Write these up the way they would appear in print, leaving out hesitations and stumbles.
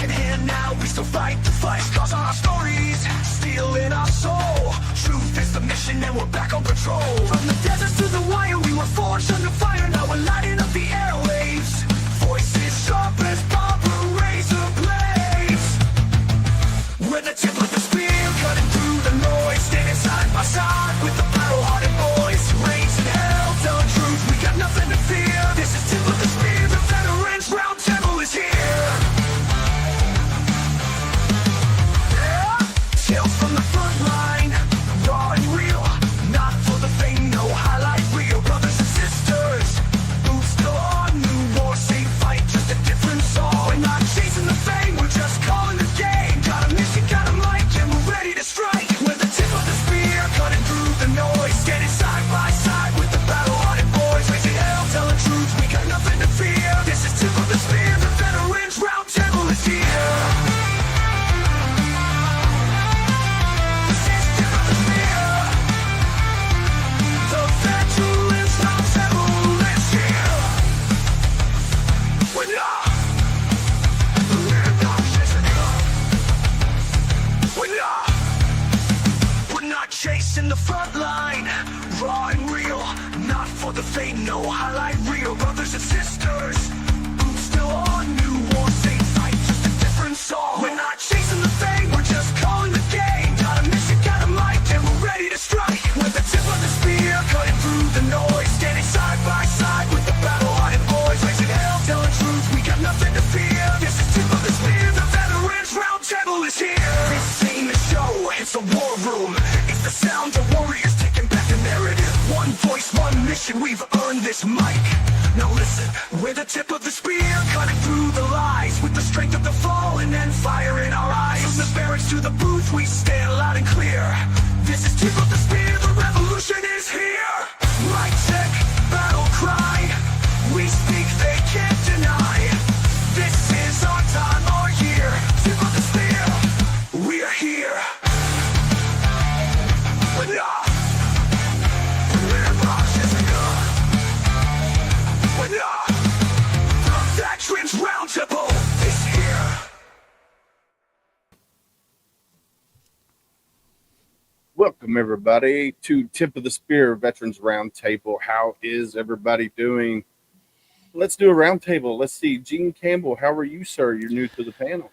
secondhand now, we still fight the fight. Cause our stories, stealing our soul. Truth is the mission and we're back on patrol. From the deserts to the wire, we were forged under fire. Now we're lighting up the airwaves. Voices sharp as barbed razor blades. We're the tip of the spear, cutting through the noise. Standing side by side with the battle-hardened boys. Reigns in hell, telling truth, we got nothing to fear. This is tip of the spear, the veterans round table is here. Tales from the front line, raw and real. Not for the fame, no highlight reel. Brothers and sisters, boots still on. New war, same fight, just a different song. We're not chasing the fame, we're just calling the game. Got a mission, got a mic, and we're ready to strike. We're the tip of the spear, cutting through the noise. Standing side by side with the battle-hardened boys. Raising hell, telling truth, we got nothing to fear. This is tip of the spear, the veterans round table is here. This is tip of the spear. The veterans round table is here. We're not chasing We're not chasing the front line, raw and real. Not for the fame, no highlight reel. Brothers and sisters, boots still on. New war, same fight, just a different song. We're not chasing the fame, we're just calling the game. Got a mission, got a mic, and we're ready to strike. With the tip of the spear, cutting through the noise. Standing side by side with the battle-hardened boys. Raising hell, telling truth, we got nothing to fear. This is tip of the spear, the veterans round table is here. This ain't a show, it's a war room. It's the sound of warriors taking back the narrative. One voice, one mission, we've earned this mic. Now listen, we're the tip of the spear, cutting through the lies. With the strength of the fallen and fire in our eyes. From the barracks to the booth, we stand loud and clear. This is tip of the spear, the revolution is here. Mic check, battle cry. We speak, they can't deny. This is our time, our year. Tip of the spear, we're here. We're not chasing We're not. The veterans round table is here. Welcome, everybody, to Tip of the Spear Veterans Roundtable. How is everybody doing? Let's do a roundtable. Let's see. Gene Campbell, how are you, sir? You're new to the panel.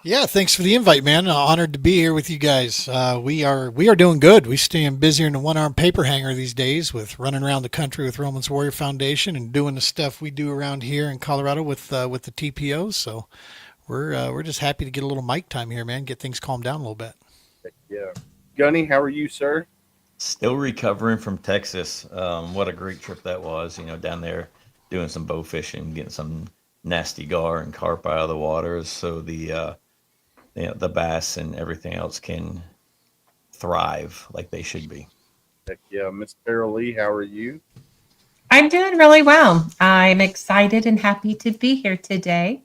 Yeah, thanks for the invite, man. Honored to be here with you guys. We are doing good. We staying busier than a one-armed paper hanger these days with running around the country with Romans Warrior Foundation and doing the stuff we do around here in Colorado with the TPOs. So we're just happy to get a little mic time here, man. Get things calmed down a little bit. Yeah. Gunny, how are you, sir? Still recovering from Texas. What a great trip that was, down there doing some bow fishing, getting some nasty gar and carp out of the water. So the bass and everything else can thrive like they should be. Heck yeah. Miss Carol Lee, how are you? I'm doing really well. I'm excited and happy to be here today.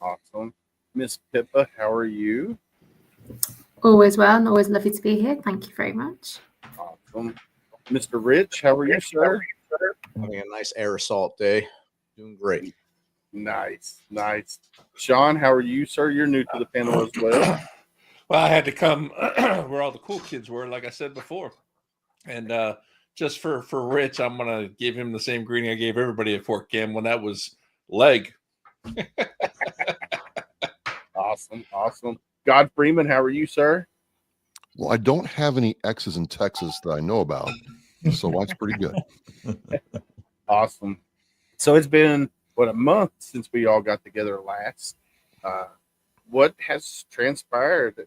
Awesome. Miss Pippa, how are you? Always well and always lovely to be here. Thank you very much. Awesome. Mr. Rich, how are you, sir? Having a nice air assault day. Doing great. Nice. Sean, how are you, sir? You're new to the panel as well. Well, I had to come where all the cool kids were, like I said before. And just for Rich, I'm going to give him the same greeting I gave everybody at Fort Campbell, and that was leg. Awesome. God Freeman, how are you, sir? Well, I don't have any exes in Texas that I know about, so that's pretty good. Awesome. So it's been, a month since we all got together last. What has transpired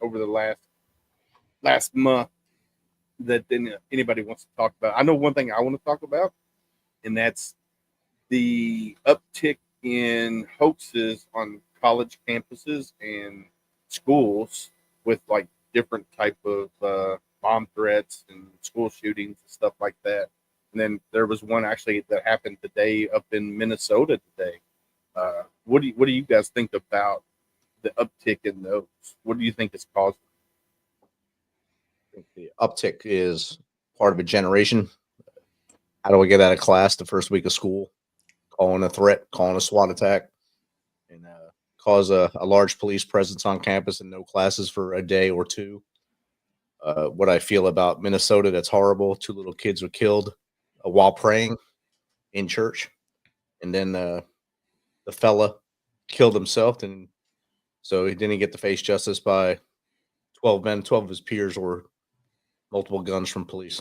over the last month that anybody wants to talk about? I know one thing I want to talk about, and that's the uptick in hoaxes on college campuses and schools with like different type of bomb threats and school shootings and stuff like that. And then there was one actually that happened today up in Minnesota today. What do you guys think about the uptick in those? What do you think is causing? I think the uptick is part of a generation. How do I get out of class the first week of school? Calling a threat, calling a SWAT attack, and cause a large police presence on campus and no classes for a day or two. What I feel about Minnesota, that's horrible. 2 little kids were killed while praying in church. And then the fella killed himself. And so he didn't get to face justice by 12 men. 12 of his peers were multiple guns from police.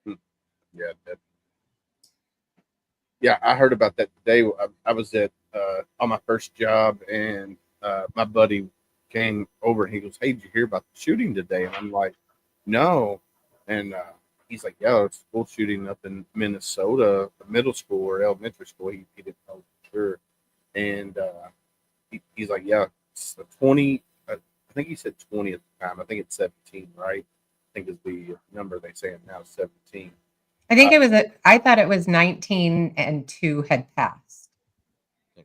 Yeah, yeah, I heard about that today. I was at on my first job, and my buddy came over and he goes, "Hey, did you hear about the shooting today?" And I'm like, "No." And he's like, "Yeah, it's a school shooting up in Minnesota, middle school or elementary school." He didn't know for sure. And he's like, "Yeah, it's the 20." I think he said 20 at the time. I think it's 17, right? I think is the number they say it now, 17. I think it was I thought it was 19 and 2 had passed.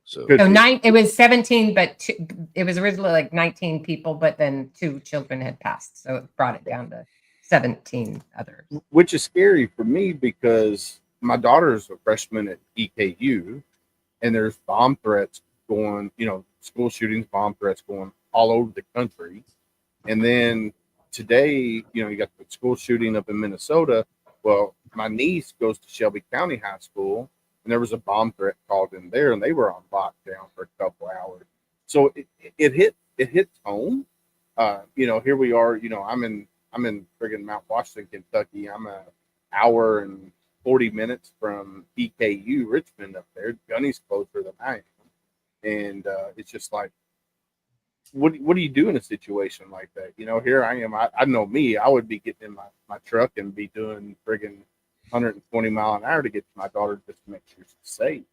So Good. So it was 17, but it was originally like 19 people, but then 2 children had passed. So it brought it down to 17 others. Which is scary for me because my daughter's a freshman at EKU, and there's bomb threats going, school shootings, bomb threats going all over the country. And then today, you got the school shooting up in Minnesota. Well, my niece goes to Shelby County High School, and there was a bomb threat called in there, and they were on lockdown for a couple hours. So it hit home. Here we are. I'm in friggin' Mount Washington, Kentucky. I'm an hour and 40 minutes from EKU, Richmond up there. Gunny's closer than I am, and it's just like, what do you do in a situation like that? Here I am. I know me. I would be getting in my truck and be doing friggin' 120 mile an hour to get to my daughter just to make sure she's safe.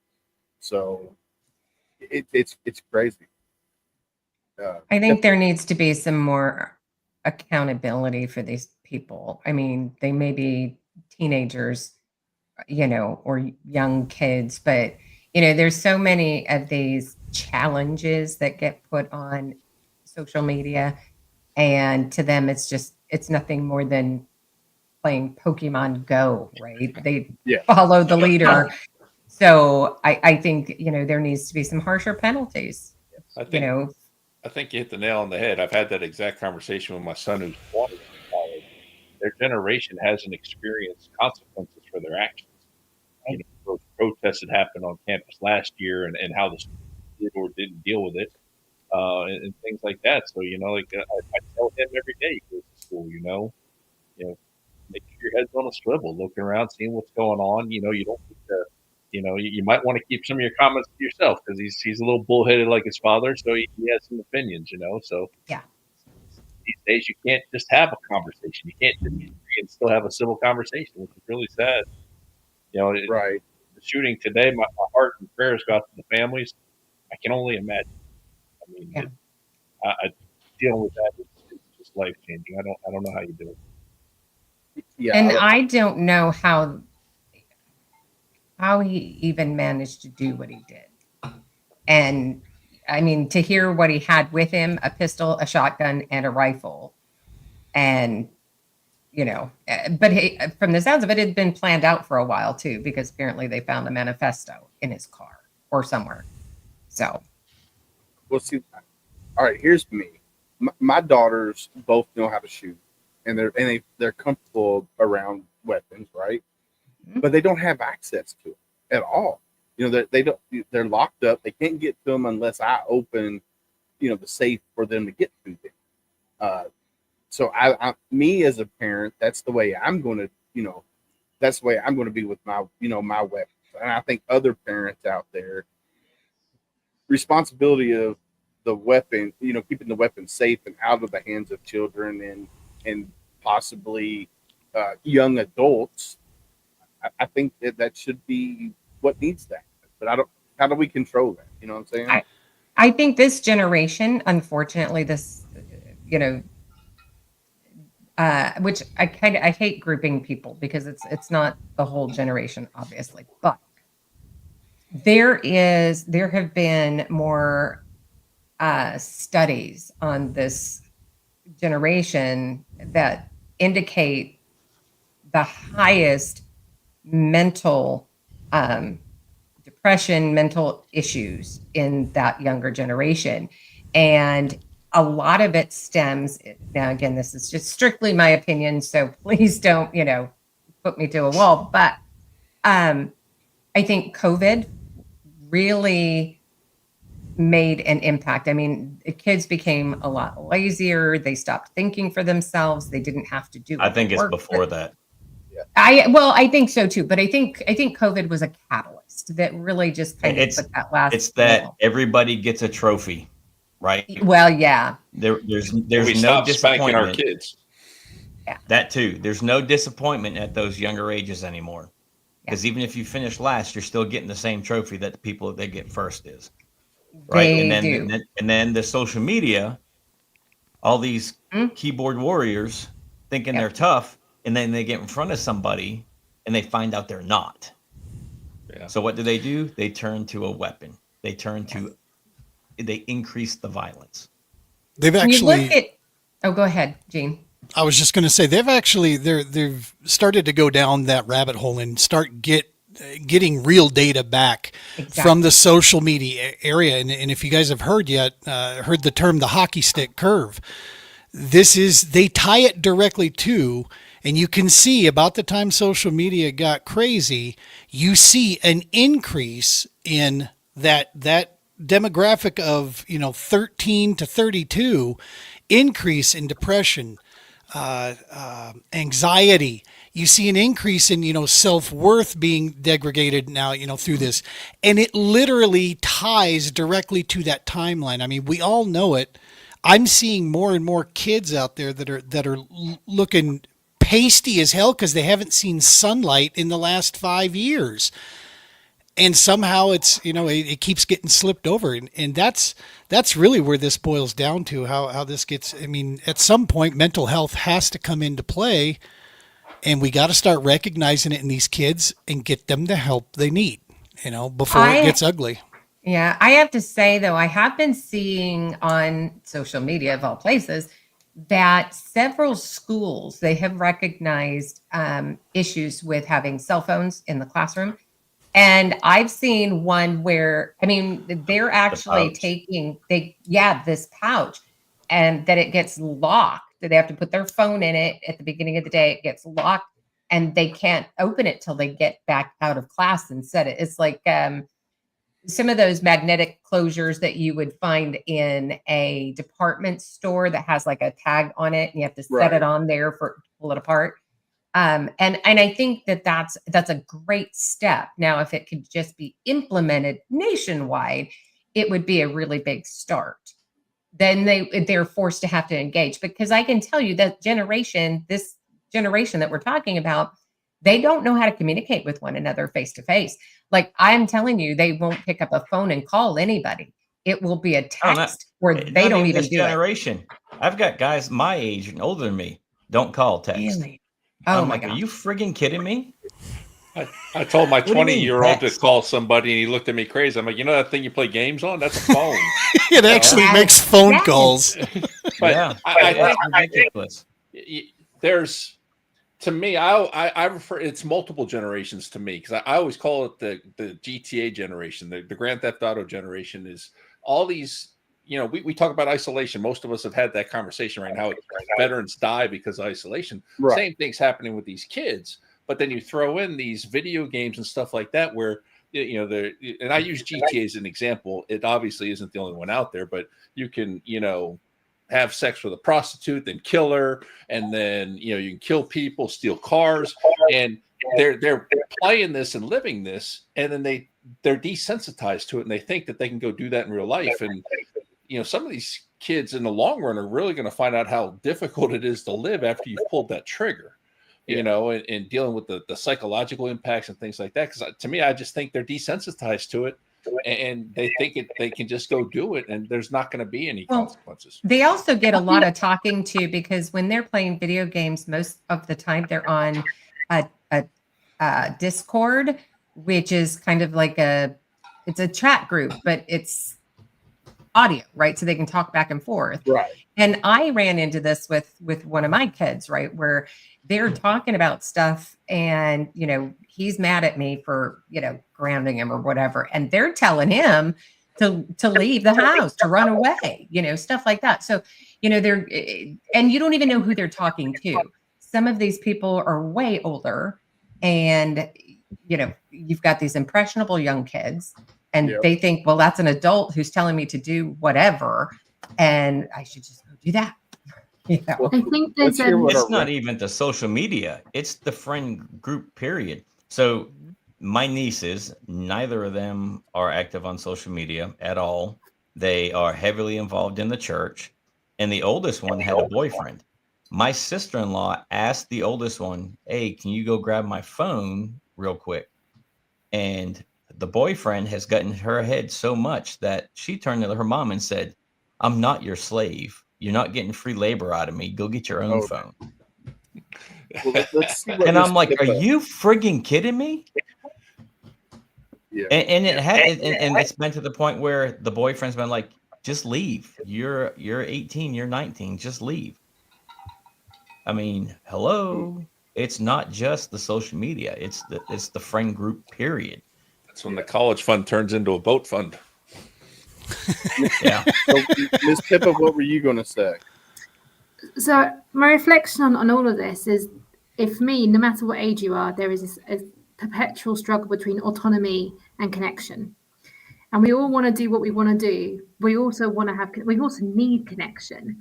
So it's crazy. I think there needs to be some more accountability for these people. I mean, they may be teenagers, or young kids, but there's so many of these challenges that get put on social media, and to them it's nothing more than playing Pokemon Go, right? They follow the leader. So I think there needs to be some harsher penalties. I think you hit the nail on the head. I've had that exact conversation with my son who's 20 in college. Their generation hasn't experienced consequences for their actions. Those protests that happened on campus last year and how the students did or didn't deal with it, and things like that. So, I tell him every day he goes to school, make sure your head's on a swivel, looking around, seeing what's going on. You don't need to, you might want to keep some of your comments to yourself because he's a little bullheaded like his father. So he has some opinions, So yeah, these days you can't just have a conversation. You can't disagree and still have a civil conversation, which is really sad. Right. The shooting today, my heart and prayers go out to the families. I can only imagine. I mean, dealing with that is just life changing. I don't know how you do it. Yeah. and I don't know how he even managed to do what he did. And I mean, to hear what he had with him, a pistol, a shotgun, and a rifle. And, but from the sounds of it, it had been planned out for a while too, because apparently they found a manifesto in his car or somewhere. So. Well, see, all right, here's me. My daughters both know how to shoot, and they're comfortable around weapons, right? Mhm. But they don't have access to it at all. They're locked up. They can't get to them unless I open, the safe for them to get to them. So me as a parent, that's the way I'm going to, that's the way I'm going to be with my, my weapons. And I think other parents out there, responsibility of the weapon, keeping the weapon safe and out of the hands of children and possibly young adults. I think that should be what needs that. But how do we control that? You know what I'm saying? I think this generation, unfortunately, which I hate grouping people because it's not the whole generation, obviously, but there have been more studies on this generation that indicate the highest mental depression, mental issues in that younger generation. And a lot of it stems, now again, this is just strictly my opinion, so please don't, put me to a wall, but I think COVID really made an impact. I mean, the kids became a lot lazier. They stopped thinking for themselves. They didn't have to do. I think it's before that. I think so too. But I think COVID was a catalyst that really just kind of put that last. It's that everybody gets a trophy, right? Well, yeah. There's we no stop spanking our disappointment. kids. That too. There's no disappointment at those younger ages anymore. Because even if you finish last, you're still getting the same trophy that the people that get first is. Right. And then the social media, all these keyboard warriors thinking they're tough, and then they get in front of somebody and they find out they're not. Yeah. So what do? They turn to a weapon. They increase the violence. They've actually. Go ahead, Gene. I was just going to say they've started to go down that rabbit hole and start getting real data back from the social media area. And if you guys have heard the term, the hockey stick curve, they tie it directly to, and you can see about the time social media got crazy, you see an increase in that demographic of, 13 to 32 increase in depression, anxiety. You see an increase in, self-worth being degraded now, through this. And it literally ties directly to that timeline. I mean, we all know it. I'm seeing more and more kids out there that are looking pasty as hell because they haven't seen sunlight in the last 5 years. And somehow it's, it keeps getting slipped over. And that's really where this boils down to, how this gets. I mean, at some point, mental health has to come into play, and we got to start recognizing it in these kids and get them the help they need, before it gets ugly. Yeah. I have to say, though, I have been seeing on social media of all places that several schools, they have recognized issues with having cell phones in the classroom. And I've seen one where, they're actually taking this pouch, and that it gets locked. They have to put their phone in it at the beginning of the day. It gets locked, and they can't open it till they get back out of class and set it. It's like some of those magnetic closures that you would find in a department store that has like a tag on it, and you have to set it on there to pull it apart. And I think that's a great step. Now, if it could just be implemented nationwide, it would be a really big start. Then they're forced to have to engage, because I can tell you that this generation that we're talking about, they don't know how to communicate with one another face to face. Like, I'm telling you, they won't pick up a phone and call anybody. It will be a text where they don't even do generation. I've got guys my age and older than me don't call text. Really? Oh, my God. Are you friggin' kidding me? I told my 20-year-old to call somebody, and he looked at me crazy. I'm like, that thing you play games on? That's a phone. It actually makes phone calls. But I think ridiculous. There's, to me, I refer, it's multiple generations to me, because I always call it the GTA generation, the Grand Theft Auto generation. Is all these. We talk about isolation. Most of us have had that conversation right now. Veterans die because of isolation. Right. Same thing's happening with these kids. But then you throw in these video games and stuff like that where, and I use GTA as an example. It obviously isn't the only one out there, but you can, have sex with a prostitute, then kill her. And then, you can kill people, steal cars. And they're playing this and living this. And then they're desensitized to it. And they think that they can go do that in real life. And, some of these kids in the long run are really going to find out how difficult it is to live after you've pulled that trigger, and dealing with the psychological impacts and things like that. Because to me, I just think they're desensitized to it, and they think they can just go do it, and there's not going to be any consequences. They also get a lot of talking to, because when they're playing video games, most of the time they're on a Discord, which is kind of like it's a chat group, but it's audio, right? So they can talk back and forth. Right. And I ran into this with one of my kids, right, where they're talking about stuff, and he's mad at me for grounding him or whatever, and they're telling him to leave the house, to run away, stuff like that. So they're, and you don't even know who they're talking to. Some of these people are way older, and you've got these impressionable young kids, and Yep. they think, well, that's an adult who's telling me to do whatever, and I should just go do that. I think Let's there's hear what It's our not even the social media, it's the friend group, period. So my nieces, neither of them are active on social media at all. They are heavily involved in the church, and the oldest one had a boyfriend. My sister-in-law asked the oldest one, hey, can you go grab my phone real quick? And the boyfriend has gotten her head so much that she turned to her mom and said, I'm not your slave. You're not getting free labor out of me. Go get your own phone. Well, let's see what And this I'm like, clip are of- you friggin' kidding me? Yeah. And it had, and it's been to the point where the boyfriend's been like, just leave. You're 18, you're 19, just leave. I mean, hello. It's not just the social media. It's the friend group, period. That's when the college fund turns into a boat fund. Yeah. So, Miss Pippa, what were you going to say? So my reflection on all of this is, if me, no matter what age you are, there is a perpetual struggle between autonomy and connection. And we all want to do what we want to do. We also need connection.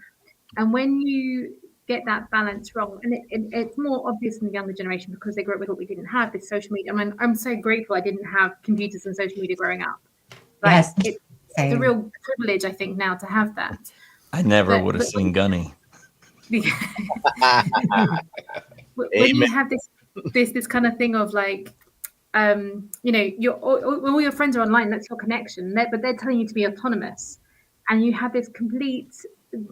And when you get that balance wrong, and it's more obvious in the younger generation because they grew up with what we didn't have, this social media. I mean, I'm so grateful I didn't have computers and social media growing up. But Yes, it's a same. real privilege, I think, now to have that. I never But- would have but- seen Gunny. When you have this kind of thing of like, all your friends are online, that's your connection, but they're telling you to be autonomous, and you have this complete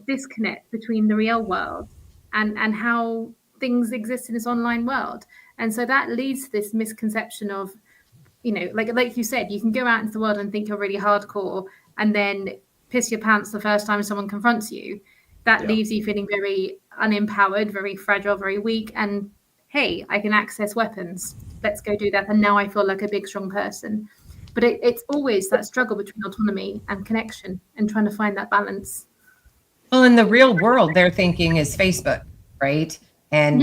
disconnect between the real world and how things exist in this online world. And so that leads to this misconception of, like you said, you can go out into the world and think you're really hardcore and then piss your pants the first time someone confronts you. That leaves you feeling very unempowered, very fragile, very weak. And hey, I can access weapons. Let's go do that. And now I feel like a big, strong person. But it's always that struggle between autonomy and connection and trying to find that balance. Well, in the real world, their thinking is Facebook, right? And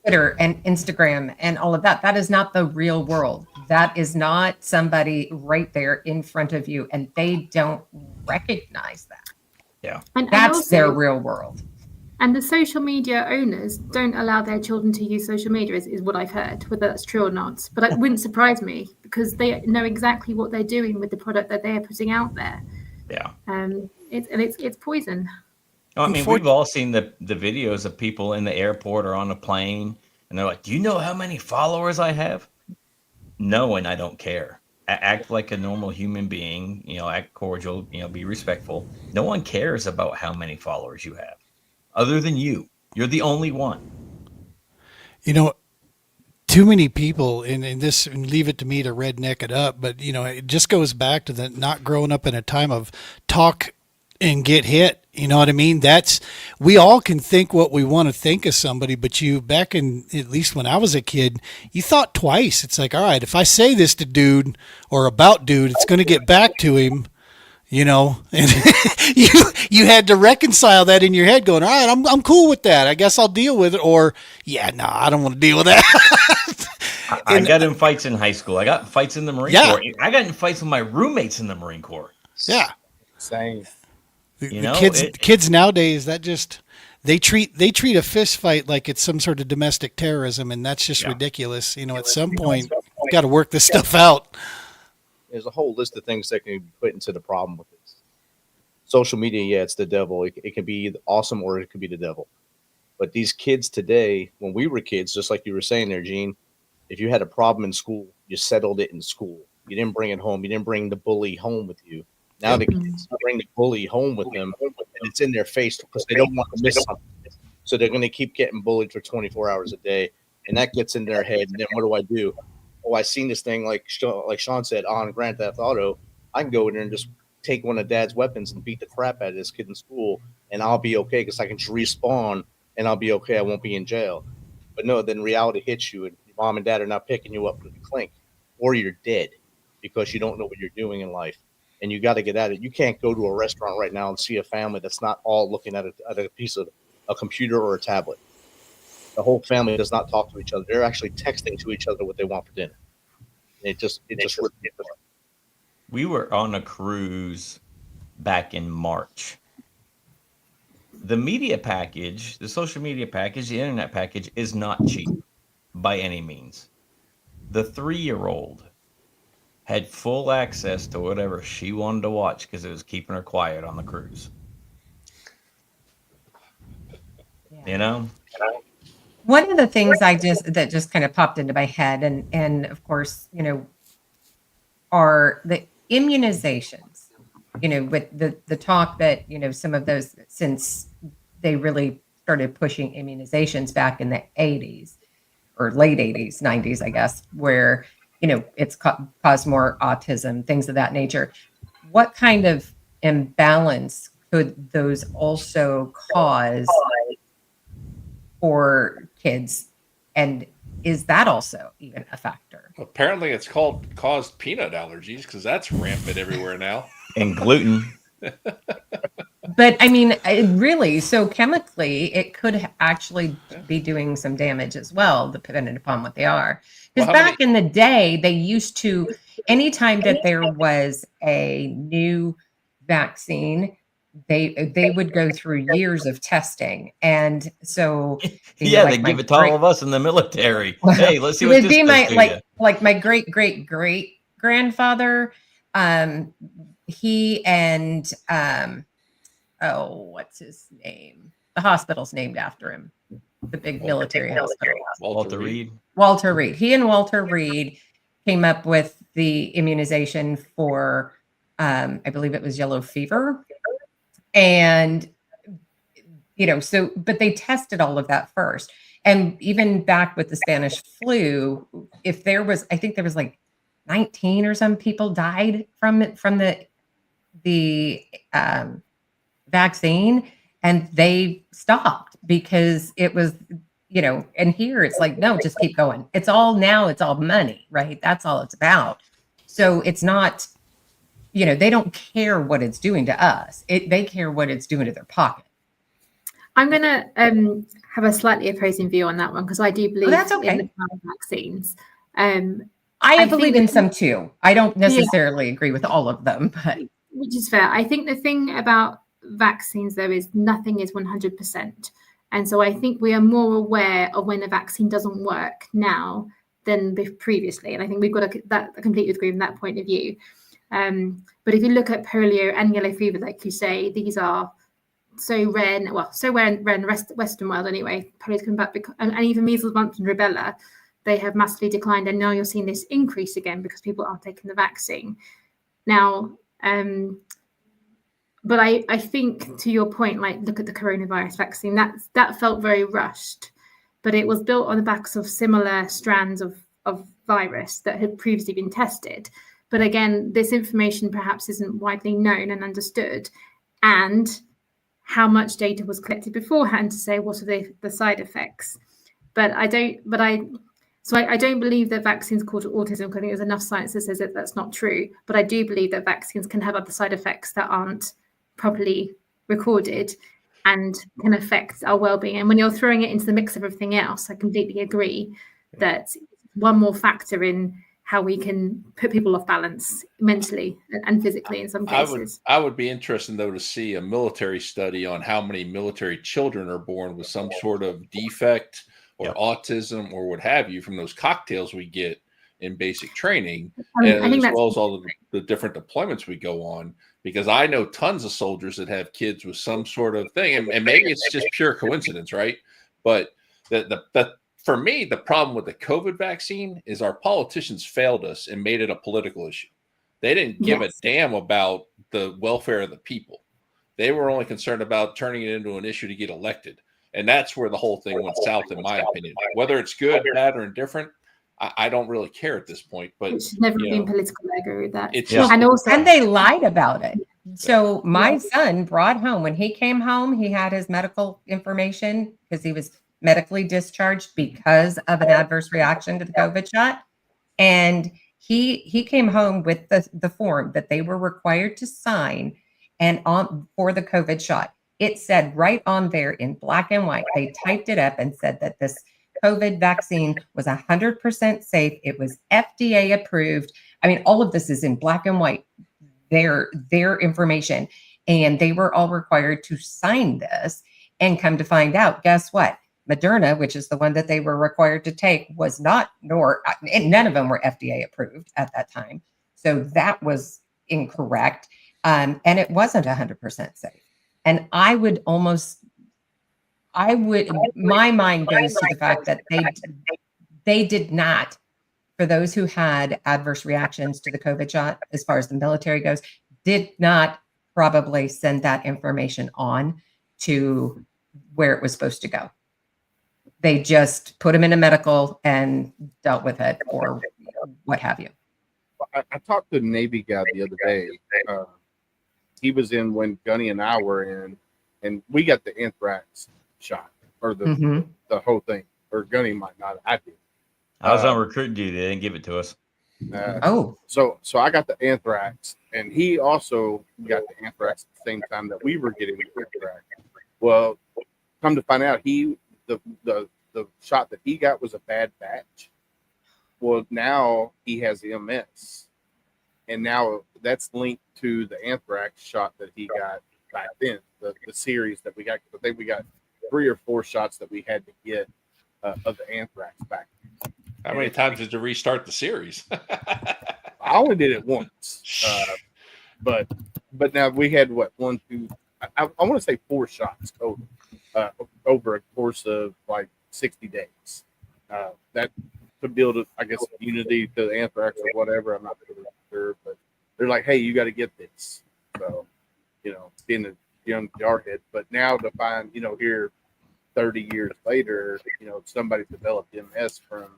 Twitter and Instagram and all of that. That is not the real world. That is not somebody right there in front of you, and they don't recognize that. Yeah. And That's also, their real world. And the social media owners don't allow their children to use social media, is what I've heard, whether that's true or not. But it wouldn't surprise me because they know exactly what they're doing with the product that they're putting out there. Yeah. It's poison. I mean, we've all seen the videos of people in the airport or on a plane, and they're like, do you know how many followers I have? No, and I don't care. Act like a normal human being, act cordial, be respectful. No one cares about how many followers you have other than you. You're the only one. Too many people in this, and leave it to me to redneck it up, but it just goes back to the not growing up in a time of talk and get hit. You know what I mean? We all can think what we want to think of somebody, but back in, at least when I was a kid, you thought twice. It's like, all right, if I say this to dude or about dude, it's going to get back to him, and you had to reconcile that in your head going, all right, I'm cool with that. I guess I'll deal with it. Or I don't want to deal with that. I got in fights in high school. I got in fights in the Marine Corps. I got in fights with my roommates in the Marine Corps. Yeah. Same. The kids nowadays, they treat a fist fight like it's some sort of domestic terrorism, and that's just ridiculous. At some point, you got to work this stuff out. There's a whole list of things that can be put into the problem with this. Social media, it's the devil. It can be awesome or it could be the devil. But these kids today, when we were kids, just like you were saying there, Gene, if you had a problem in school, you settled it in school. You didn't bring it home. You didn't bring the bully home with you. Now the kids bring the bully home with them, and it's in their face because they don't want to miss something. So they're going to keep getting bullied for 24 hours a day, and that gets in their head. And then what do? Oh, I seen this thing like Sean said on Grand Theft Auto. I can go in there and just take one of dad's weapons and beat the crap out of this kid in school, and I'll be okay because I can just respawn and I'll be okay. I won't be in jail. But no, then reality hits you, and your mom and dad are not picking you up from the clink, or you're dead because you don't know what you're doing in life. And you got to get at it. You can't go to a restaurant right now and see a family that's not all looking at a piece of a computer or a tablet. The whole family does not talk to each other. They're actually texting to each other what they want for dinner. It just We were on a cruise back in March. The media package, the social media package, the internet package is not cheap by any means. The 3-year-old had full access to whatever she wanted to watch because it was keeping her quiet on the cruise. You know? One of the things that just kind of popped into my head, and of course, are the immunizations, with the talk that, some of those, since they really started pushing immunizations back in the 80s or late 80s, 90s, I guess, where, it's caused more autism, things of that nature. What kind of imbalance could those also cause for kids? And is that also even a factor? Apparently it's caused peanut allergies because that's rampant everywhere now. And gluten. But I mean, really, so chemically, it could actually be doing some damage as well, depending upon what they are. Because back in the day, they used to, anytime that there was a new vaccine, they would go through years of testing. And so they give it to all of us in the military. Hey, let's see what this does to you. Like my great grandfather, he and what's his name? The hospital's named after him. The big military hospital. Walter Reed. Walter Reed. He and Walter Reed came up with the immunization for, I believe it was yellow fever. And, but they tested all of that first. And even back with the Spanish flu, I think there was like 19 or some people died from the vaccine, and they stopped because it was, and here it's like, no, just keep going. It's all money, right? That's all it's about. So it's not, they don't care what it's doing to us. They care what it's doing to their pocket. I'm going to have a slightly opposing view on that one because I do believe that's okay. in the power of vaccines. I believe in some too. I don't necessarily agree with all of them, but which is fair. I think the thing about vaccines, though, is nothing is 100%. And so I think we are more aware of when a vaccine doesn't work now than previously. And I think we've got I completely agree from that point of view. But if you look at polio and yellow fever, like you say, these are so rare in the Western world anyway. Polio's coming back, and even measles, mumps, and rubella, they have massively declined. And now you're seeing this increase again because people are taking the vaccine. Now, but I think, to your point, like, look at the coronavirus vaccine, that felt very rushed, but it was built on the backs of similar strands of virus that had previously been tested. But again, this information perhaps isn't widely known and understood, and how much data was collected beforehand to say what are the side effects. But I don't believe that vaccines cause autism. I think there's enough science that says that that's not true. But I do believe that vaccines can have other side effects that aren't properly recorded and can affect our well-being. And when you're throwing it into the mix of everything else, I completely agree that one more factor in how we can put people off balance mentally and physically in some cases. I would be interested, though, to see a military study on how many military children are born with some sort of defect or autism or what have you from those cocktails we get in basic training, as well as all the different deployments we go on. Because I know tons of soldiers that have kids with some sort of thing, and maybe it's just pure coincidence, right? But for me, the problem with the COVID vaccine is our politicians failed us and made it a political issue. They didn't give a damn about the welfare of the people. They were only concerned about turning it into an issue to get elected. And that's where the whole thing went south, in my opinion. Whether it's good, bad, or indifferent, I don't really care at this point. But It should never you have been know, political. I agree with that. it's Yeah. just And also, they lied about it. So my Yeah. son brought home, when he came home, he had his medical information because he was medically discharged because of an adverse reaction to the COVID shot. And he came home with the form that they were required to sign and on for the COVID shot. It said right on there in black and white, they typed it up and said that this COVID vaccine was 100% safe. It was FDA approved. I mean, all of this is in black and white, their information. And they were all required to sign this. And come to find out, guess what? Moderna, which is the one that they were required to take, was not, and none of them were FDA approved at that time. So that was incorrect. And it wasn't 100% safe. And my mind goes to the fact that they did not, for those who had adverse reactions to the COVID shot, as far as the military goes, did not probably send that information on to where it was supposed to go. They just put them in a medical and dealt with it, or what have you. I talked to a Navy guy the other day. He was in when Gunny and I were in, and we got the anthrax shot, or the whole thing. Or Gunny might not. I did. I was on recruit duty. They didn't give it to us. So I got the anthrax, and he also got the anthrax at the same time that we were getting the anthrax. Well, come to find out, the shot that he got was a bad batch. Well, now he has MS, and now that's linked to the anthrax shot that he got back then, the series that we got. I think we got 3 or 4 shots that we had to get of the anthrax back. How many times did you restart the series? I only did it once, but now we had what, 1, 2, I want to say 4 shots total over a course of like 60 days. That to build, I guess, immunity to the anthrax or whatever. I'm not really sure, but they're like, hey, you got to get this. So, being a young jarhead, but now to find, here 30 years later, somebody developed MS from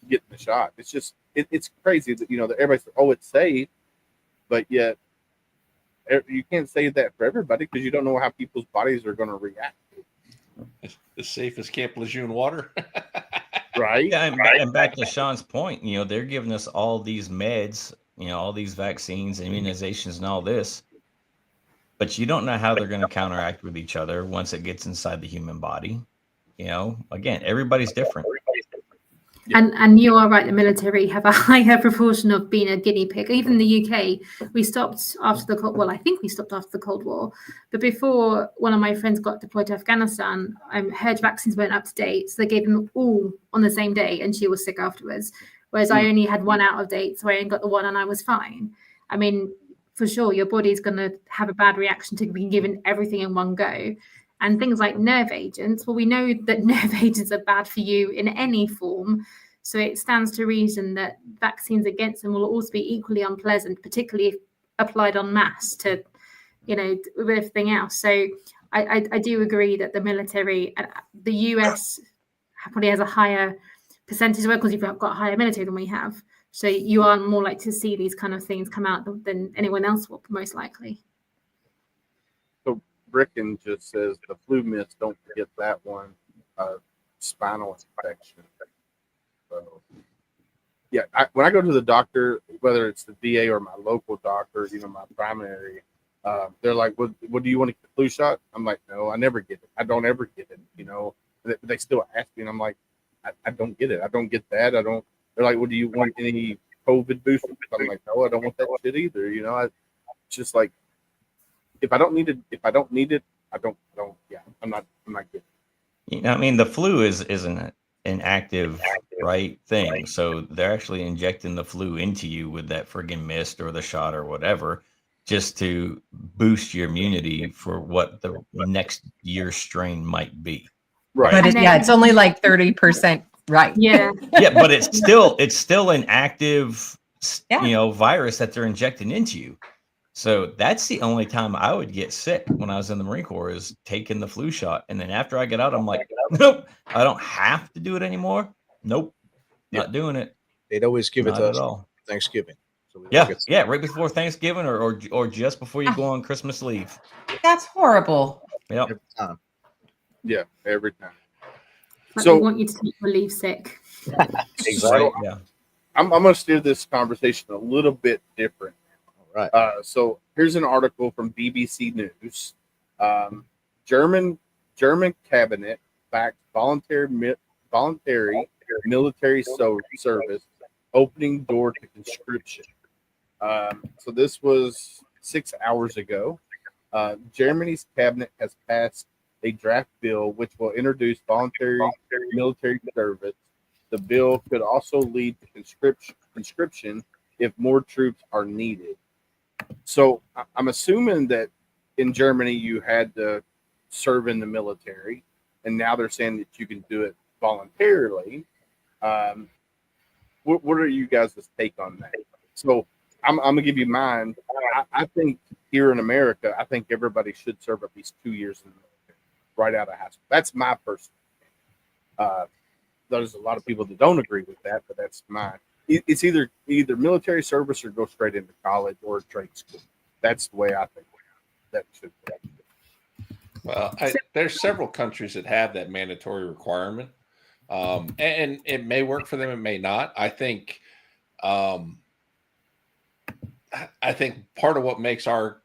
getting the shot. It's just, it's crazy that, that everybody says, oh, it's safe, but yet you can't say that for everybody because you don't know how people's bodies are going to react. As safe as Camp Lejeune water. Right. Yeah, and back to Sean's point, they're giving us all these meds, all these vaccines, immunizations, and all this, but you don't know how they're going to counteract with each other once it gets inside the human body. Again, everybody's different. And you are right, the military have a higher proportion of being a guinea pig. Even the UK, we stopped after the Cold War. I think we stopped after the Cold War. But before one of my friends got deployed to Afghanistan, I heard vaccines weren't up to date. So they gave them all on the same day and she was sick afterwards. Whereas I only had one out of date. So I only got the one and I was fine. I mean, for sure, your body's going to have a bad reaction to being given everything in one go. And things like nerve agents, well, we know that nerve agents are bad for you in any form. So it stands to reason that vaccines against them will also be equally unpleasant, particularly if applied en masse to, with everything else. So I do agree that the military, the US probably has a higher percentage of it because you've got a higher military than we have. So you are more likely to see these kind of things come out than anyone else will, most likely. Bricken just says the flu myth, don't forget that one, spinal infection. So, yeah, when I go to the doctor, whether it's the VA or my local doctor, my primary, they're like, what do you want to get the flu shot? I'm like, no, I never get it. I don't ever get it, They still ask me, and I'm like, I don't get it. I don't get that. They're like, well, do you want any COVID boosters? I'm like, no, I don't want that shit either. It's just like, if I don't need it, I don't. Yeah, I'm not getting it. The flu isn't an active right thing. So they're actually injecting the flu into you with that friggin' mist or the shot or whatever, just to boost your immunity for what the next year's strain might be. Right. But it's only like 30%. Right. Yeah. Yeah, but it's still an active, virus that they're injecting into you. So that's the only time I would get sick when I was in the Marine Corps, is taking the flu shot. And then after I get out, I'm like, nope, I don't have to do it anymore. Nope. Not doing it. They'd always give it Not to at us all. for Thanksgiving. So we don't Yeah, get- yeah, right before Thanksgiving or just before you go on Christmas leave. That's horrible. Yep. every time. Yeah, every time. But So- they want you to take your leave sick. Exactly. Right, yeah. I'm going to steer this conversation a little bit different. All right. So here's an article from BBC News. German cabinet backed voluntary military service opening door to conscription. So this was 6 hours ago. Germany's cabinet has passed a draft bill which will introduce voluntary military service. The bill could also lead to conscription if more troops are needed. So I'm assuming that in Germany you had to serve in the military, and now they're saying that you can do it voluntarily. What are you guys' take on that? So I'm gonna give you mine. I think here in America, I think everybody should serve at least 2 years in the military right out of high school. That's my personal. There's a lot of people that don't agree with that, but that's mine. It's either military service or go straight into college or trade school. That's the way I think that should be. Well, there's several countries that have that mandatory requirement, and it may work for them, it may not. I think part of what makes our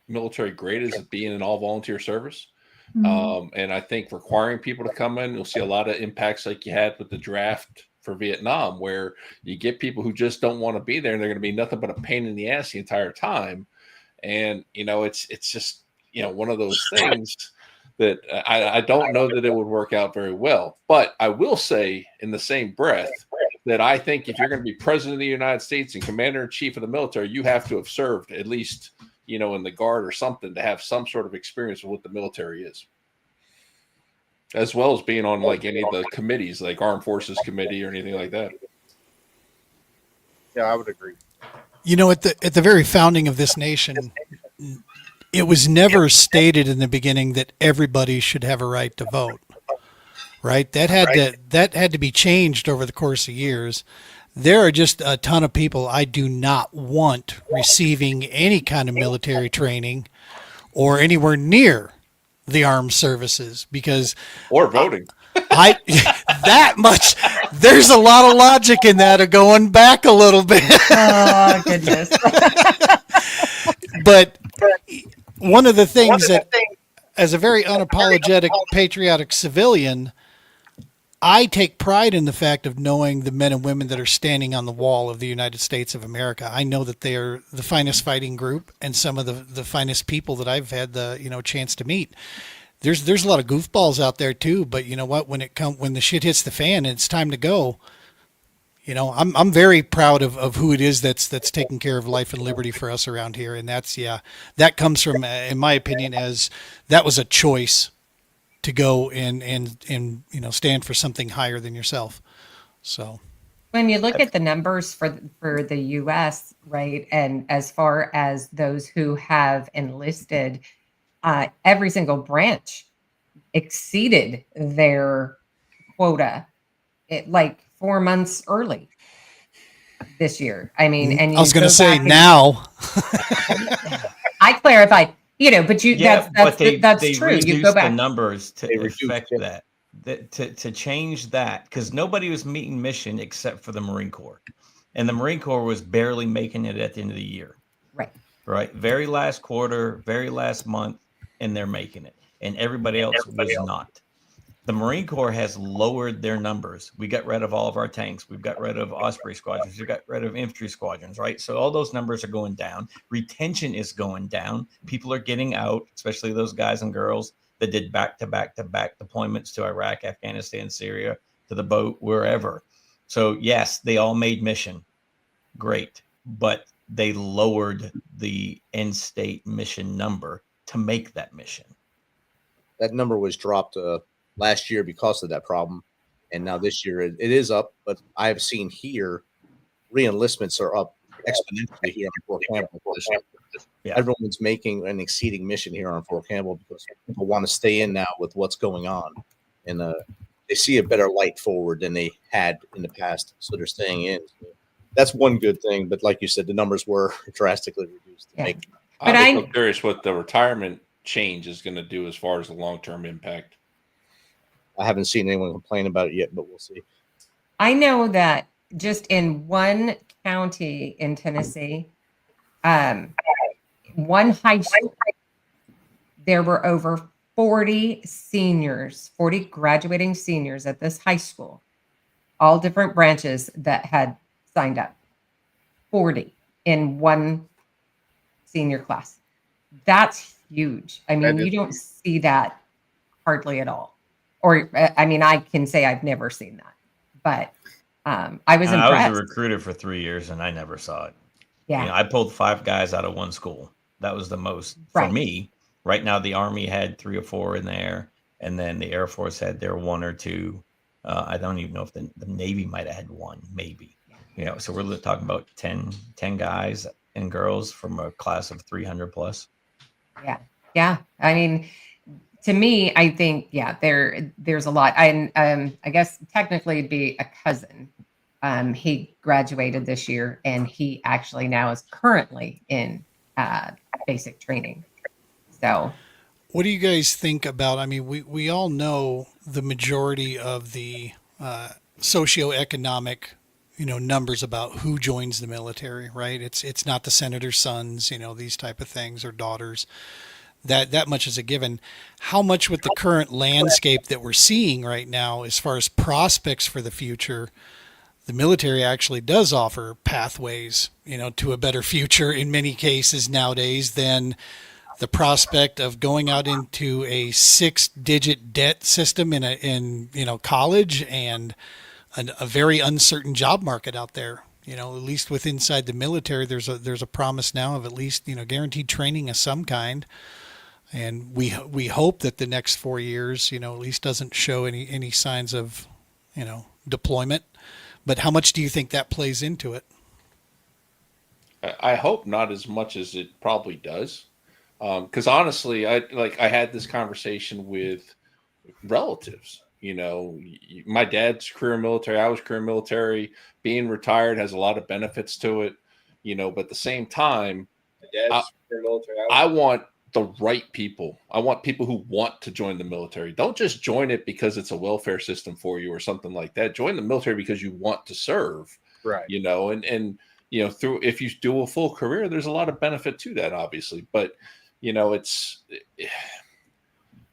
military great is being an all volunteer service. And I think requiring people to come in, you'll see a lot of impacts like you had with the draft for Vietnam, where you get people who just don't want to be there and they're going to be nothing but a pain in the ass the entire time. And, it's just, one of those things that I don't know that it would work out very well. But I will say in the same breath that I think if you're going to be president of the United States and commander in chief of the military, you have to have served at least, in the Guard or something to have some sort of experience with what the military is, as well as being on like any of the committees, like Armed Forces Committee or anything like that. Yeah, I would agree. At the very founding of this nation, it was never stated in the beginning that everybody should have a right to vote. Right? That had to be changed over the course of years. There are just a ton of people I do not want receiving any kind of military training or anywhere near the armed services because Or voting. that much. There's a lot of logic in that of going back a little bit. Oh, goodness. But one of the things that, as a very unapologetic, patriotic civilian, I take pride in the fact of knowing the men and women that are standing on the wall of the United States of America. I know that they are the finest fighting group and some of the finest people that I've had the chance to meet. There's a lot of goofballs out there too, but you know what? When the shit hits the fan and it's time to go, I'm very proud of who it is that's taking care of life and liberty for us around here, and that comes from, in my opinion, as that was a choice to go and stand for something higher than yourself. So When you look at the numbers for the U.S., right, and as far as those who have enlisted, every single branch exceeded their quota, 4 months early this year. I mean, and I was going to say back now. I clarified. But that's they true. You reduced go back. the numbers to reduced affect it. that, to change that, because nobody was meeting mission except for the Marine Corps, and the Marine Corps was barely making it at the end of the year. Right. Very last quarter, very last month, and they're making it, and everybody else was not. The Marine Corps has lowered their numbers. We got rid of all of our tanks. We've got rid of Osprey squadrons. We got rid of infantry squadrons, right? So all those numbers are going down. Retention is going down. People are getting out, especially those guys and girls that did back-to-back deployments to Iraq, Afghanistan, Syria, to the boat, wherever. So yes, they all made mission. Great. But they lowered the end state mission number to make that mission. That number was dropped last year because of that problem, and now this year it is up. But I have seen here re-enlistments are up exponentially here on Fort Campbell. Yeah. Everyone's making an exceeding mission here on Fort Campbell because people want to stay in now with what's going on, and they see a better light forward than they had in the past, so they're staying in. So that's one good thing. But like you said, the numbers were drastically reduced. Yeah. But I'm curious what the retirement change is going to do as far as the long-term impact. I haven't seen anyone complain about it yet, but we'll see. I know that just in one county in Tennessee, one high school, there were over 40 seniors, 40 graduating seniors at this high school, all different branches that had signed up. 40 in one senior class. That's huge. I mean, you don't see that hardly at all. Or, I mean, I can say I've never seen that, but I was impressed. I was a recruiter for 3 years and I never saw it. Yeah. You know, I pulled 5 guys out of one school. That was the most for me. Right now, the Army had 3 or 4 in there, and then the Air Force had their 1 or 2. I don't even know if the Navy might have had 1, maybe. You know, so we're talking about 10 guys and girls from a class of 300 plus. Yeah. Yeah. I mean, to me, I think, yeah, there's a lot. And I guess technically it'd be a cousin. He graduated this year, and he actually now is currently in basic training. So what do you guys think about, I mean, we all know the majority of the socioeconomic, you know, numbers about who joins the military, right? It's not the senator's sons, you know, these type of things, or daughters. That much is a given. How much with the current landscape that we're seeing right now, as far as prospects for the future, the military actually does offer pathways, you know, to a better future in many cases nowadays than the prospect of going out into a 6-digit debt system in you know, college, and a very uncertain job market out there. You know, at least with inside the military, there's a promise now of at least, you know, guaranteed training of some kind. And we hope that the next 4 years, you know, at least doesn't show any signs of, you know, deployment. But how much do you think that plays into it? I hope not as much as it probably does. Because honestly, I had this conversation with relatives. You know, my dad's career military, I was career military. Being retired has a lot of benefits to it, you know, but at the same time, I want the right people. I want people who want to join the military. Don't just join it because it's a welfare system for you or something like that. Join the military because you want to serve, Right. you know, and you know, if you do a full career, there's a lot of benefit to that, obviously. But, you know,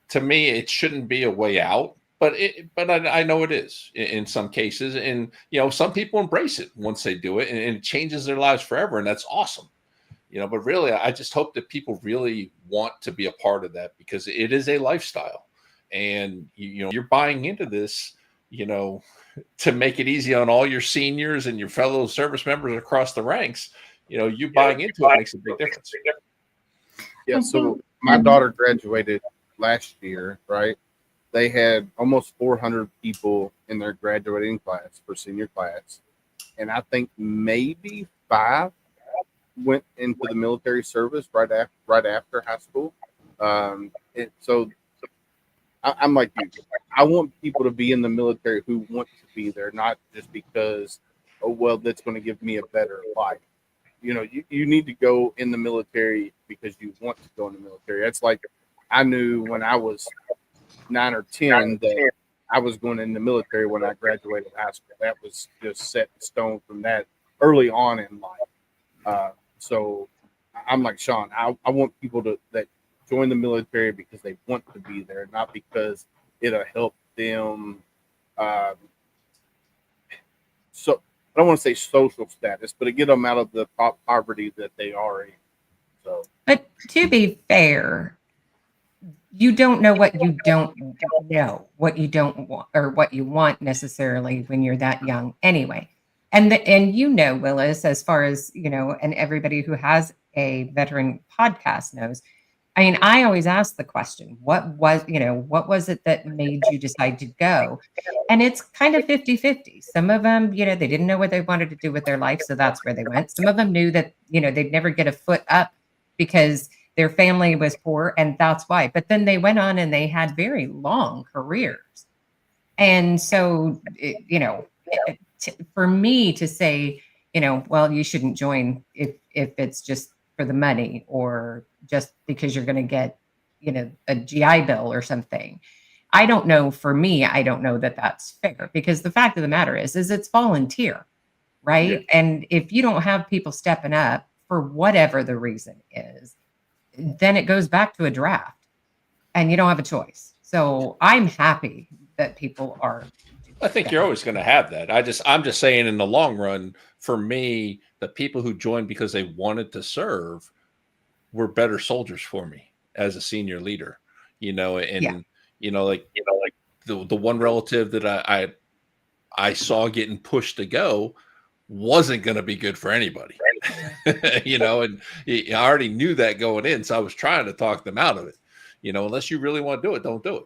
to me, it shouldn't be a way out. But I know it is in some cases. And, you know, some people embrace it once they do it, and it changes their lives forever. And that's awesome. You know, but really, I just hope that people really want to be a part of that, because it is a lifestyle. And, you know, you're buying into this, you know, to make it easy on all your seniors and your fellow service members across the ranks. You know, you buying into it makes a big difference. Yeah. So my daughter graduated last year, right? They had almost 400 people in their graduating class for senior class. And I think maybe 5 went into the military service right after high school. So I'm like you. I want people to be in the military who want to be there, not just because, oh, well, that's going to give me a better life. You know, you need to go in the military because you want to go in the military. That's like, I knew when I was 9 or 10 that I was going in the military when I graduated high school. That was just set in stone from that early on in life. So I'm like Sean. I want people that join the military because they want to be there, not because it'll help them. So I don't want to say social status, but to get them out of the poverty that they are in. So, but to be fair, you don't know what you don't know, what you don't want, or what you want necessarily when you're that young anyway. And you know, Willis, as far as, you know, and everybody who has a veteran podcast knows, I mean, I always ask the question, what was it that made you decide to go? And it's kind of 50-50. Some of them, you know, they didn't know what they wanted to do with their life, so that's where they went. Some of them knew that, you know, they'd never get a foot up because their family was poor, and that's why. But then they went on and they had very long careers. And so, for me to say, well, you shouldn't join if it's just for the money or just because you're going to get, a GI Bill or something. I don't know. For me, I don't know that that's fair, because the fact of the matter is it's volunteer, right? Yeah. And if you don't have people stepping up for whatever the reason is, then it goes back to a draft and you don't have a choice. So I'm happy that people are. I think you're always going to have that. I'm just saying, in the long run, for me, the people who joined because they wanted to serve were better soldiers for me as a senior leader, and like the one relative that I saw getting pushed to go wasn't going to be good for anybody, and I already knew that going in. So I was trying to talk them out of it, unless you really want to do it, don't do it.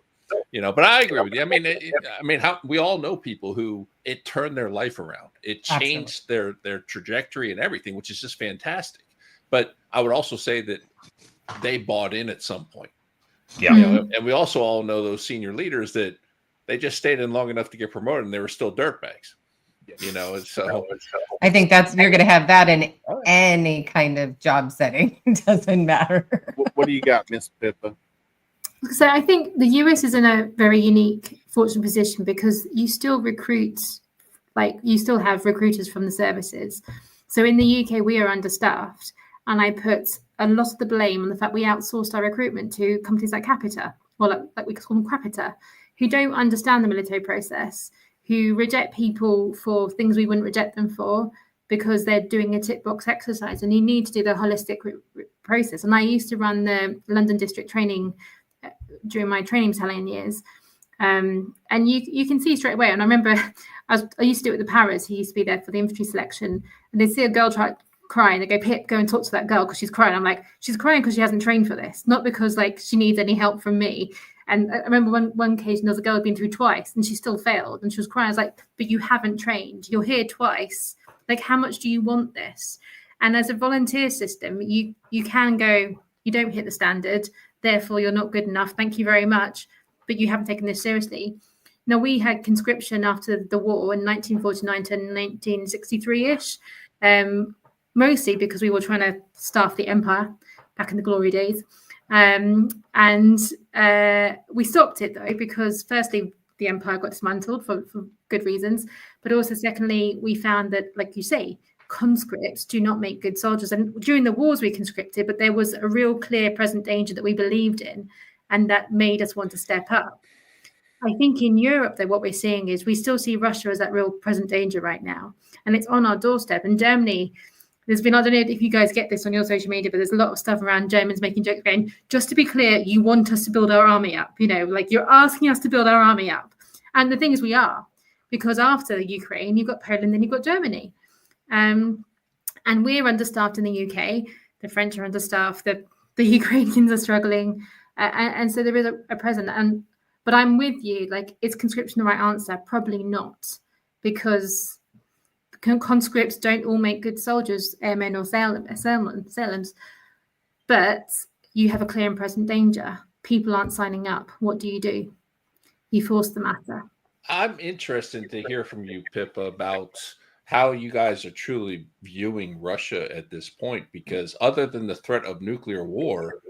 But I agree with you. I mean, how we all know people who it turned their life around. It changed their trajectory and everything, which is just fantastic. But I would also say that they bought in at some point. Yeah. And we also all know those senior leaders that they just stayed in long enough to get promoted and they were still dirtbags. And so I think you're going to have that in any kind of job setting. It doesn't matter. What do you got, Miss Pippa? So I think the US is in a very unique, fortunate position because you still recruit, you still have recruiters from the services. So in the UK, we are understaffed. And I put a lot of the blame on the fact we outsourced our recruitment to companies like Capita, or like we call them Crapita, who don't understand the military process, who reject people for things we wouldn't reject them for because they're doing a tick box exercise. And you need to do the holistic process. And I used to run the London District training during my training battalion years. And you can see straight away. And I remember I used to do it with the Paras, who used to be there for the infantry selection. And they'd see a girl crying. They go, Pip, go and talk to that girl because she's crying. I'm like, she's crying because she hasn't trained for this, not because she needs any help from me. And I remember one occasion there was a girl who'd been through twice and she still failed. And she was crying. I was like, but you haven't trained. You're here twice. How much do you want this? And as a volunteer system, you can go, you don't hit the standard, therefore you're not good enough. Thank you very much. But you haven't taken this seriously. Now, we had conscription after the war in 1949 to 1963-ish, mostly because we were trying to staff the empire back in the glory days. And we stopped it, though, because firstly, the empire got dismantled for good reasons. But also, secondly, we found that, like you say, conscripts do not make good soldiers. And during the wars we conscripted, but there was a real clear present danger that we believed in, and that made us want to step up. I think in Europe, though, what we're seeing is we still see Russia as that real present danger right now. And it's on our doorstep. And Germany, there's been, I don't know if you guys get this on your social media, but there's a lot of stuff around Germans making jokes going, just to be clear, you want us to build our army up. You're asking us to build our army up. And the thing is, we are. Because after Ukraine, you've got Poland, then you've got Germany. And we're understaffed in the UK. The French are understaffed. The Ukrainians are struggling. And so there is a present. But I'm with you. Is conscription the right answer? Probably not. Because conscripts don't all make good soldiers, airmen or sailors. But you have a clear and present danger. People aren't signing up. What do? You force the matter. I'm interested to hear from you, Pippa, about how you guys are truly viewing Russia at this point, because other than the threat of nuclear war,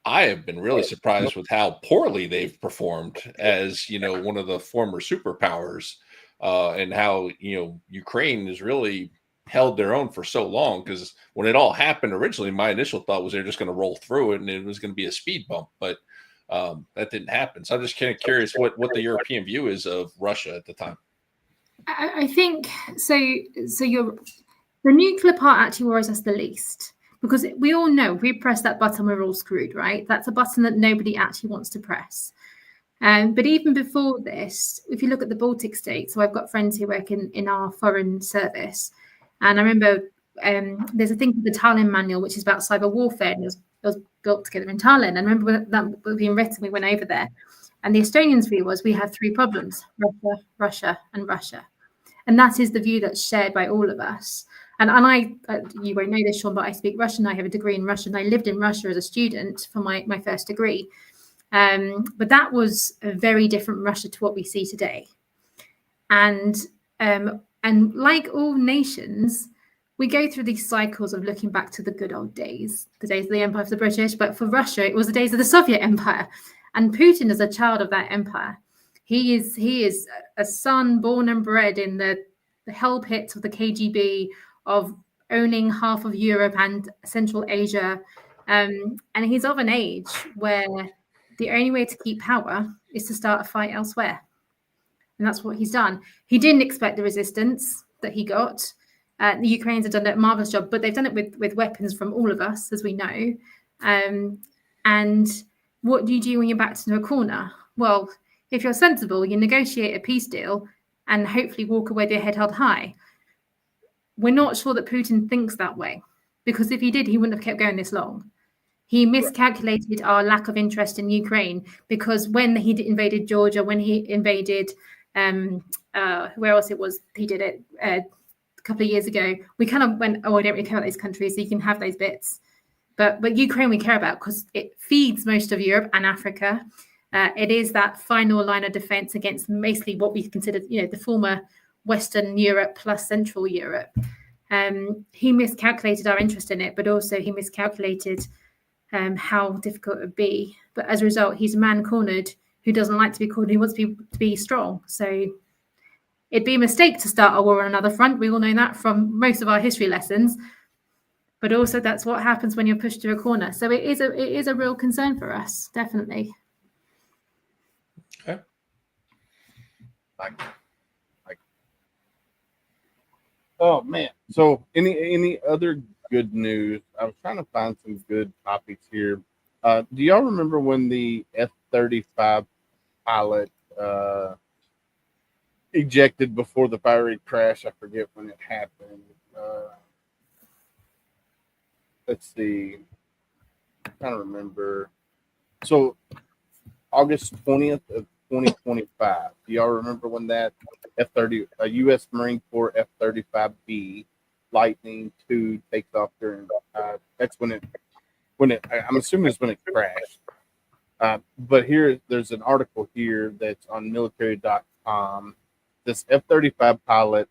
I have been really surprised with how poorly they've performed as, one of the former superpowers, and how, Ukraine has really held their own for so long. Because when it all happened originally, my initial thought was they're just going to roll through it and it was going to be a speed bump, but that didn't happen. So I'm just kind of curious what the European view is of Russia at the time. I think so. The nuclear part actually worries us the least, because we all know if we press that button, we're all screwed, right? That's a button that nobody actually wants to press. But even before this, if you look at the Baltic states, so I've got friends who work in our foreign service, and I remember there's a thing called the Tallinn Manual, which is about cyber warfare, and it was built together in Tallinn. And I remember when that was being written, we went over there, and the Estonians' view was we have three problems: Russia, and Russia. And that is the view that's shared by all of us. And I, you won't know this, Sean, but I speak Russian. I have a degree in Russian. I lived in Russia as a student for my first degree. But that was a very different Russia to what we see today. And like all nations, we go through these cycles of looking back to the good old days, the days of the empire of the British. But for Russia, it was the days of the Soviet Empire, and Putin is a child of that empire. He is a son born and bred in the hell pits of the KGB, of owning half of Europe and Central Asia, and he's of an age where the only way to keep power is to start a fight elsewhere. And that's what he's done. He didn't expect the resistance that he got. The Ukrainians have done a marvelous job, but they've done it with weapons from all of us, as we know. And what do you do when you're backed into a corner? Well, if you're sensible, you negotiate a peace deal and hopefully walk away with your head held high. We're not sure that Putin thinks that way, because if he did, he wouldn't have kept going this long. He miscalculated our lack of interest in Ukraine, because when he invaded Georgia, when he invaded where else it was, he did it a couple of years ago, we kind of went, oh, I don't really care about those countries, so you can have those bits. But Ukraine we care about because it feeds most of Europe and Africa. It is that final line of defense against basically what we consider, the former Western Europe plus Central Europe. He miscalculated our interest in it, but also he miscalculated how difficult it would be. But as a result, he's a man cornered who doesn't like to be cornered, who wants to be strong. So it'd be a mistake to start a war on another front. We all know that from most of our history lessons. But also that's what happens when you're pushed to a corner. So it is a real concern for us, definitely. Okay. Oh man. So any other good news? I was trying to find some good topics here. Do y'all remember when the F-35 pilot ejected before the fiery crash? I forget when it happened. Let's see. I'm trying to remember. So August 20th of 2025. Do y'all remember when that F-30, a U.S. Marine Corps F-35B Lightning II takes off during? That's when it. I'm assuming it's when it crashed. But there's an article here that's on military.com. This F-35 pilot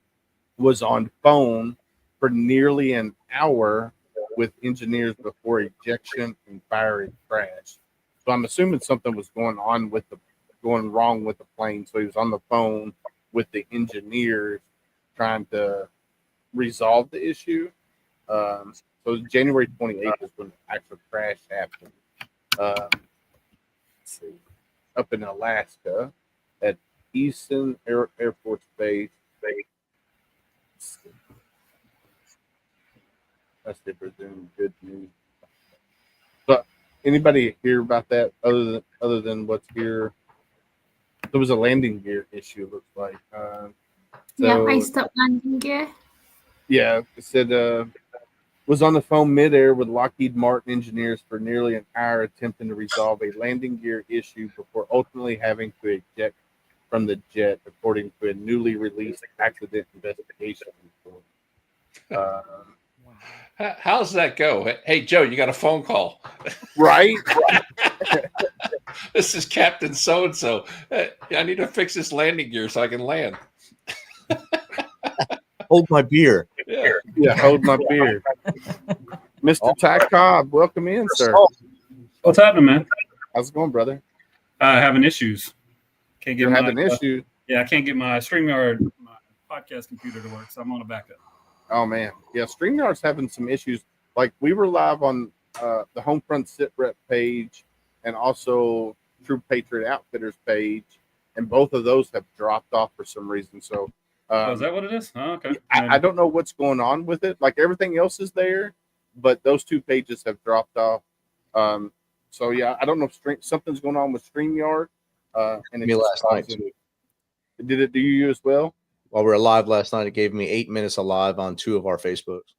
was on phone for nearly an hour with engineers before ejection and fiery crash. So I'm assuming something was going wrong with the plane. So he was on the phone with the engineers trying to resolve the issue. So January 28th is when the actual crash happened. Let's see, up in Alaska at Easton Air Force Base. That's the presumed good news. But anybody hear about that other than what's here? There was a landing gear issue. Looks like. Iced up landing gear. Yeah, it said was on the phone midair with Lockheed Martin engineers for nearly an hour attempting to resolve a landing gear issue before ultimately having to eject from the jet, according to a newly released accident investigation report. How does that go? Hey, Joe, you got a phone call. Right? This is Captain So-and-so. I need to fix this landing gear so I can land. Hold my beer. Yeah, hold my beer. Mr. Ty Cobb, welcome in, sir. What's happening, man? How's it going, brother? Having issues. Can't get You're having issues. Yeah, I can't get my StreamYard, my podcast computer to work, so I'm on a backup. Oh man, yeah. StreamYard's having some issues. Like we were live on the Homefront SitRep page and also True Patriot Outfitters page, and both of those have dropped off for some reason. So, is that what it is? Oh, okay. I don't know what's going on with it. Like everything else is there, but those two pages have dropped off. So yeah, I don't know if something's going on with StreamYard. And Me last night too. Did it do you as well? While we were live last night, it gave me 8 minutes of live on 2 of our Facebooks.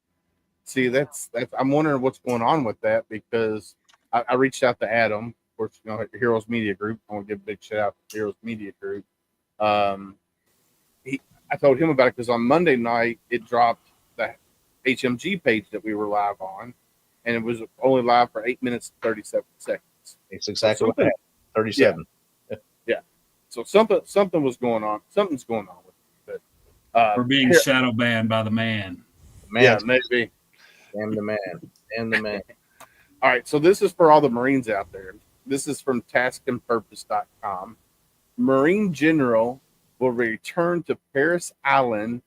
See, that's I'm wondering what's going on with that, because I reached out to Adam, of course, Heroes Media Group. I want to give a big shout out to Heroes Media Group. I told him about it because on Monday night it dropped the HMG page that we were live on, and it was only live for 8 minutes and 37 seconds. It's exactly what happened. 37. So something was going on. Something's going on with it. But, We're being here- shadow banned by the man. Man, yeah, maybe. damn the man. Damn the man. All right, so this is for all the Marines out there. This is from taskandpurpose.com. Marine General will return to Paris Island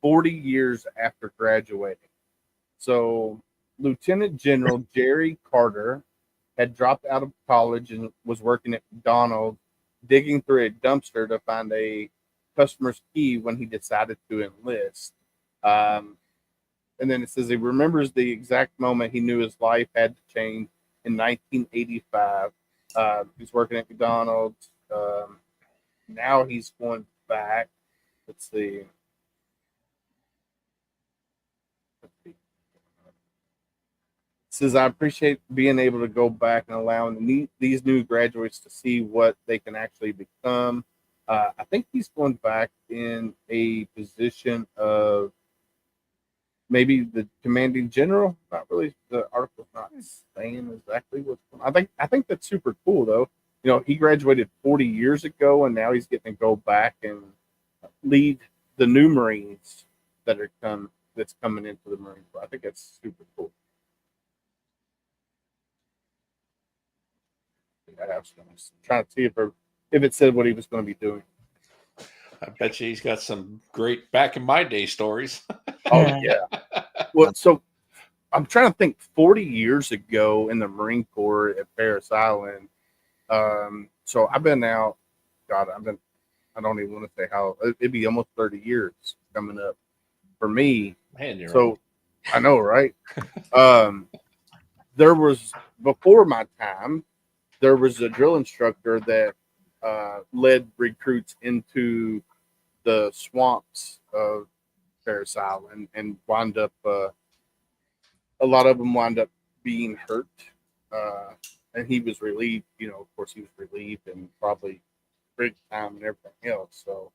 40 years after graduating. So, Lieutenant General Jerry Carter had dropped out of college and was working at McDonald's, digging through a dumpster to find a customer's key when he decided to enlist. And then it says he remembers the exact moment he knew his life had to change in 1985. He's working at McDonald's. Now he's going back. Let's see. It says, I appreciate being able to go back and allowing these new graduates to see what they can actually become. I think he's going back in a position of maybe the commanding general. Not really. The article's not saying exactly what's going on. I think that's super cool, though. You know, he graduated 40 years ago, and now he's getting to go back and lead the new Marines that's coming into the Marine Corps. I think that's super cool. I was trying to see if it said what he was going to be doing. I bet you he's got some great back in my day stories. Oh yeah. Well, so I'm trying to think. 40 years ago in the Marine Corps at Paris Island. So I've been out. God, I don't even want to say how. It'd be almost 30 years coming up for me. Man, you're So old. I know, right? There was before my time. There was a drill instructor that led recruits into the swamps of Paris Island and wound up. A lot of them wound up being hurt, and he was relieved. You know, of course, he was relieved and probably big time and everything else. So,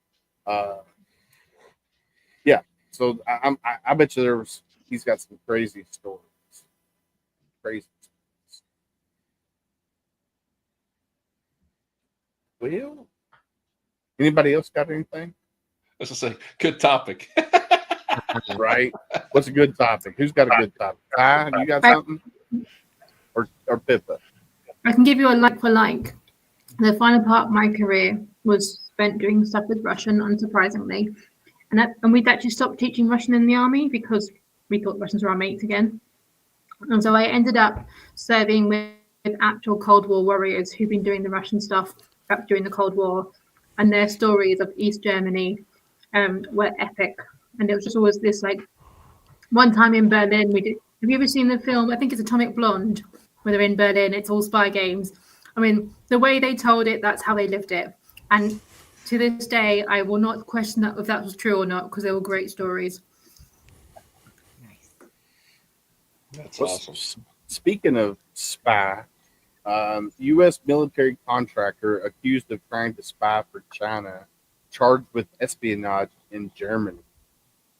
yeah. So I bet you he's got some crazy stories. Crazy. Well, anybody else got anything? Let's just say, good topic. Right? What's a good topic? Who's got a good topic? You got something? Or Pippa? I can give you a like for like. The final part of my career was spent doing stuff with Russian, unsurprisingly. And we'd actually stopped teaching Russian in the army because we thought Russians were our mates again. And so I ended up serving with actual Cold War warriors who've been doing the Russian stuff up during the Cold War. And their stories of East Germany were epic. And it was just always this, like, one time in Berlin, we did. Have you ever seen the film? I think it's Atomic Blonde, where they're in Berlin. It's all spy games. I mean, the way they told it, that's how they lived it. And to this day, I will not question that if that was true or not, because they were great stories. That's awesome. Speaking of spy, U.S. military contractor accused of trying to spy for China, charged with espionage in Germany.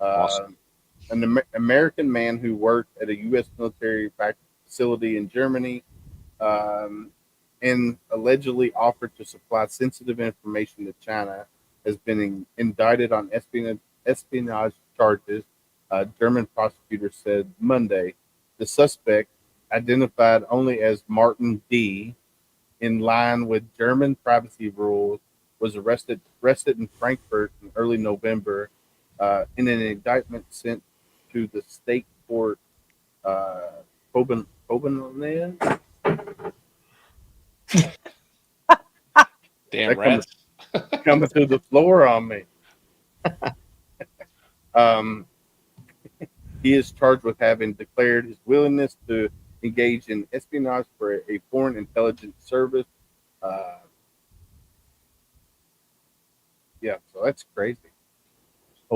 Awesome. An American man who worked at a U.S. military facility in Germany and allegedly offered to supply sensitive information to China has been indicted on espionage charges, German prosecutors said Monday. The suspect, identified only as Martin D., in line with German privacy rules, was arrested in Frankfurt in early November in an indictment sent to the state court Copenhagen. Damn rats. Coming to the floor on me. He is charged with having declared his willingness to engage in espionage for a foreign intelligence service. Yeah, so that's crazy.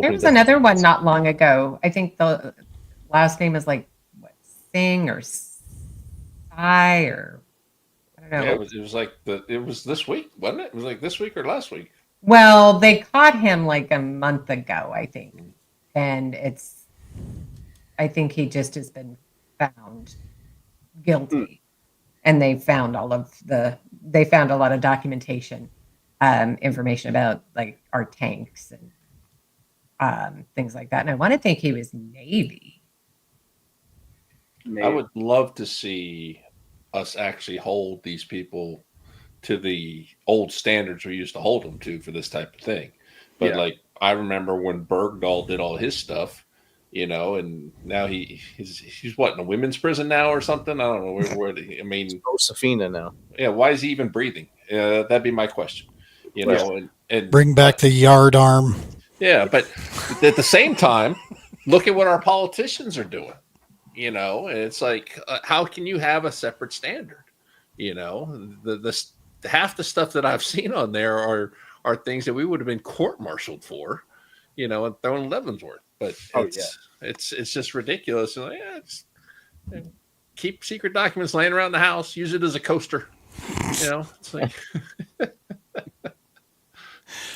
There was another one not long ago. I think the last name is like what, Singh or Sai or I don't know. Yeah, it was this week, wasn't it? It was like this week or last week. Well, they caught him like a month ago, I think. And I think he just has been found guilty. And they found all of the they found a lot of documentation, information about like our tanks and things like that. And I want to think he was Navy. I would love to see us actually hold these people to the old standards we used to hold them to for this type of thing. But like, I remember when Bergdahl did all his stuff, you know, and now he's what, in a women's prison now or something? I don't know where I mean, Josephina now. Yeah, why is he even breathing? That'd be my question. You know, and Bring back the yard arm. yeah, but at the same time, look at what our politicians are doing. You know, and it's like, how can you have a separate standard? You know, the half the stuff that I've seen on there are things that we would have been court-martialed for, you know, and thrown Leavenworth. But it's just ridiculous. And keep secret documents laying around the house. Use it as a coaster. You know, it's like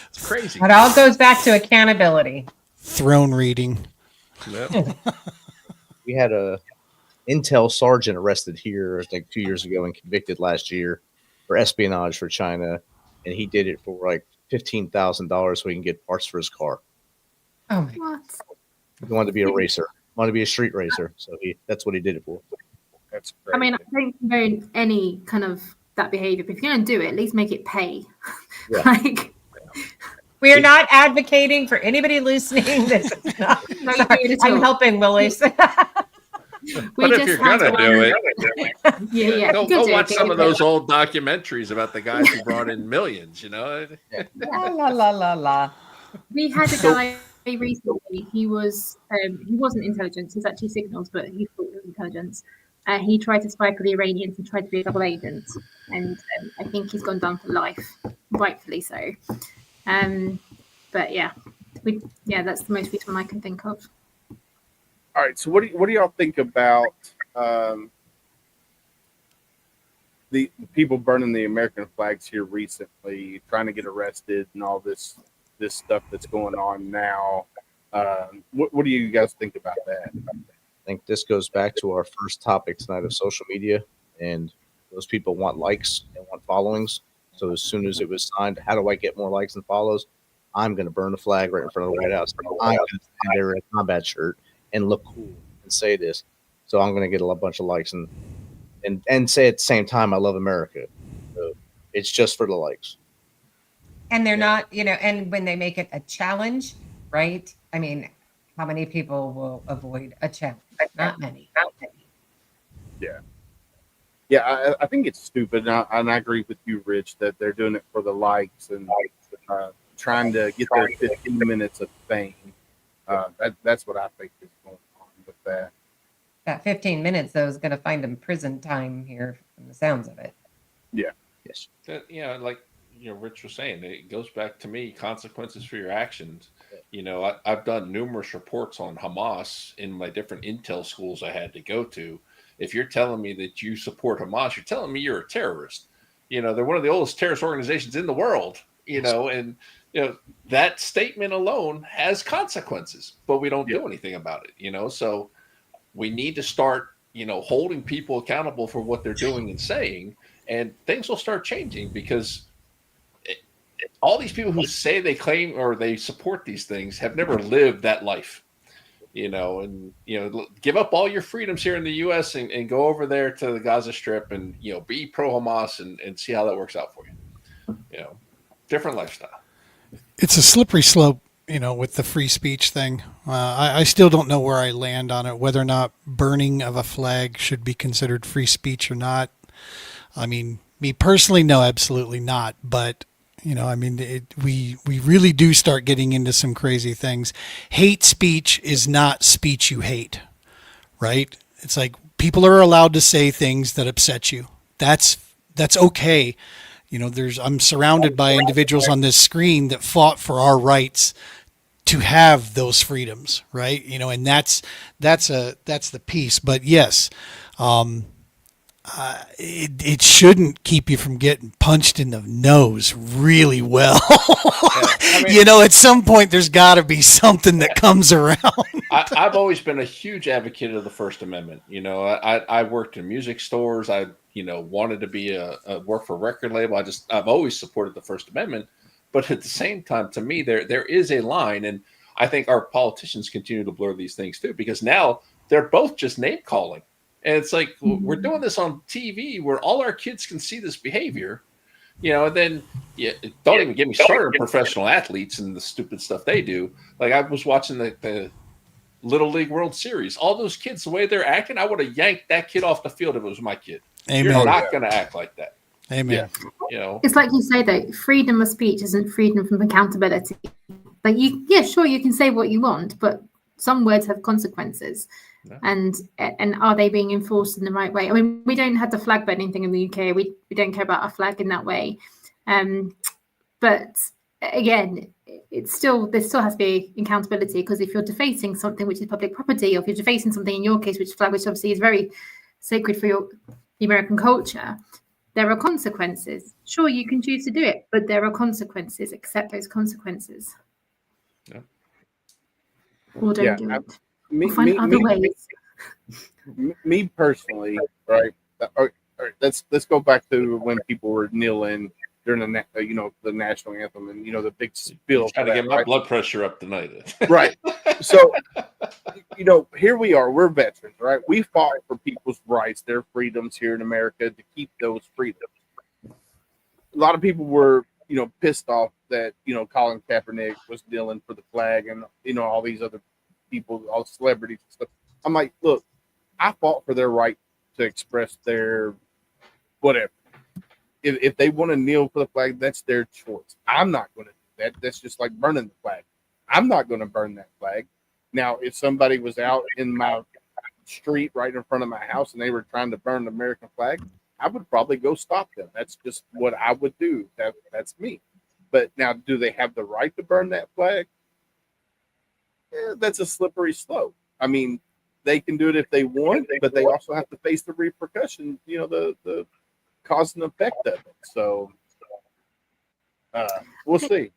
it's crazy. It all goes back to accountability. Throne reading. Yep. We had a Intel sergeant arrested here, I think 2 years ago, and convicted last year for espionage for China, and he did it for like $15,000 so he can get parts for his car. Oh my! What? He wanted to be a racer, wanted to be a street racer, so that's what he did it for. That's I mean, I don't condone any kind of that behavior, but if you're going to do it, at least make it pay. Yeah. Like, We are not advocating for anybody listening. This is not, No, you sorry, do it at I'm all. helping Willis. But if you're have gonna to do learn- it, yeah, go good watch joke, some of good those joke. old documentaries about the guys who brought in millions. You know, La la la la la. We had a guy recently. He wasn't intelligence. He was actually signals, but he thought he was intelligence. He tried to spy for the Iranians and tried to be a double agent, and I think he's gone down for life, rightfully so. But yeah, that's the most recent one I can think of. All right. So what do y'all think about the people burning the American flags here recently, trying to get arrested, and all this stuff that's going on now? What do you guys think about that? I think this goes back to our first topic tonight of social media, and those people want likes and want followings. So as soon as it was signed, how do I get more likes and follows? I'm going to burn the flag right in front of the White House. I'm going to stand there in a combat shirt and look cool and say this. So I'm going to get a bunch of likes and say at the same time, I love America. So it's just for the likes. And they're not, and when they make it a challenge, right? I mean, how many people will avoid a challenge? Not many. Yeah, I think it's stupid, and I agree with you, Rich, that they're doing it for the likes and trying to get their 15 minutes of fame. That's what I think is going on with that. That 15 minutes, though, is going to find them prison time here from the sounds of it. Yeah. Yes. like Rich was saying, it goes back to me, consequences for your actions. I've done numerous reports on Hamas in my different intel schools I had to go to. If you're telling me that you support Hamas, you're telling me you're a terrorist. They're one of the oldest terrorist organizations in the world, and that statement alone has consequences, but we don't do anything about it, so we need to start, holding people accountable for what they're doing and saying, and things will start changing, because all these people who say they claim or they support these things have never lived that life, and give up all your freedoms here in the U.S. and go over there to the Gaza Strip and be pro Hamas and see how that works out for you. Different lifestyle. It's a slippery slope, with the free speech thing. I still don't know where I land on it, whether or not burning of a flag should be considered free speech or not. I mean, me personally, no, absolutely not. But we really do start getting into some crazy things. Hate speech is not speech you hate, right? It's like people are allowed to say things that upset you. That's okay. I'm surrounded by individuals on this screen that fought for our rights to have those freedoms, right? And that's the piece. But yes, it shouldn't keep you from getting punched in the nose really well. I mean, You know, at some point there's got to be something that comes around. I've always been a huge advocate of the First Amendment. You know, I worked in music stores. I wanted to be a work for a record label. I've always supported the First Amendment, but at the same time, to me, there is a line, and I think our politicians continue to blur these things too, because now they're both just name calling, and it's like we're doing this on TV where all our kids can see this behavior. And then don't even get me started on professional athletes and the stupid stuff they do. Like I was watching the Little League World Series. All those kids, the way they're acting, I would have yanked that kid off the field if it was my kid. Amen. You're not going to act like that. Amen. It's like you say though, freedom of speech isn't freedom from accountability. Like sure, you can say what you want, but some words have consequences. Yeah. And are they being enforced in the right way? I mean, we don't have the flag burning thing in the UK. We don't care about our flag in that way. But again, there still has to be accountability, because if you're defacing something which is public property, or if you're defacing something in your case, which flag, which obviously is very sacred for the American culture, there are consequences. Sure, you can choose to do it, but there are consequences. Accept those consequences. Yeah. Or don't do it. Me personally, right? All right, let's go back to when people were kneeling during the national anthem, and the big spill. Trying to get my blood pressure up tonight. Right. So, here we are. We're veterans, right? We fought for people's rights, their freedoms here in America, to keep those freedoms. A lot of people were, pissed off that Colin Kaepernick was kneeling for the flag, and all these other people, all celebrities and stuff. I'm like, look, I fought for their right to express their whatever. If they want to kneel for the flag, that's their choice. I'm not going to do that. That's just like burning the flag. I'm not going to burn that flag. Now, if somebody was out in my street right in front of my house and they were trying to burn the American flag, I would probably go stop them. That's just what I would do. That's me. But now, do they have the right to burn that flag? That's a slippery slope. I mean, they can do it if they want, but they also have to face the repercussions, the cause and effect of it. So we'll see.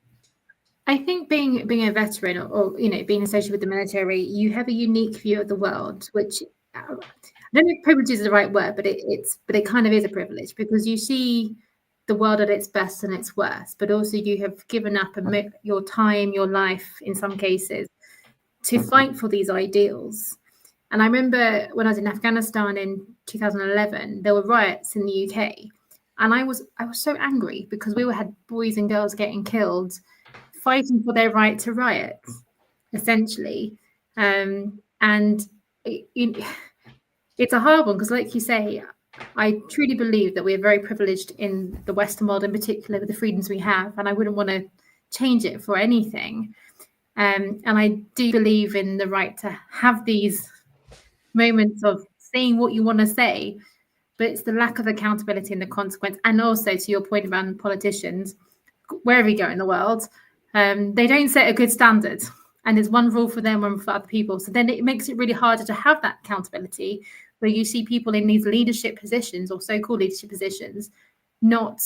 I think being a veteran or being associated with the military, you have a unique view of the world, which I don't know if privilege is the right word, but it kind of is a privilege, because you see the world at its best and its worst, but also you have given up your time, your life in some cases, to fight for these ideals. And I remember when I was in Afghanistan in 2011, there were riots in the UK, and I was so angry because we had boys and girls getting killed, fighting for their right to riot, essentially. And it's a hard one, because, like you say, I truly believe that we are very privileged in the Western world, in particular, with the freedoms we have, and I wouldn't want to change it for anything. And I do believe in the right to have these moments of saying what you want to say, but it's the lack of accountability and the consequence. And also, to your point about politicians, wherever you go in the world, they don't set a good standard, and there's one rule for them, one for other people. So then it makes it really harder to have that accountability, where you see people in these leadership positions, or so-called leadership positions, not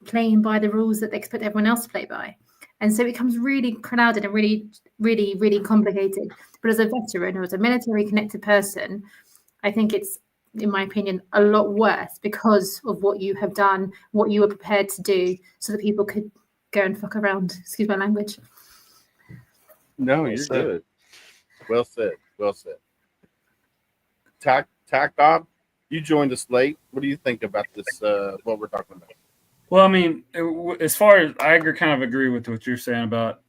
playing by the rules that they expect everyone else to play by. And so it becomes really crowded and really, really, really complicated. But as a veteran or as a military connected person, I think it's, in my opinion, a lot worse because of what you have done, what you were prepared to do, so that people could go and fuck around. Excuse my language. No, you're good. Well said. Well said. Tack Bob, you joined us late. What do you think about this? What we're talking about? Well, I mean, as far as I kind of agree with what you're saying about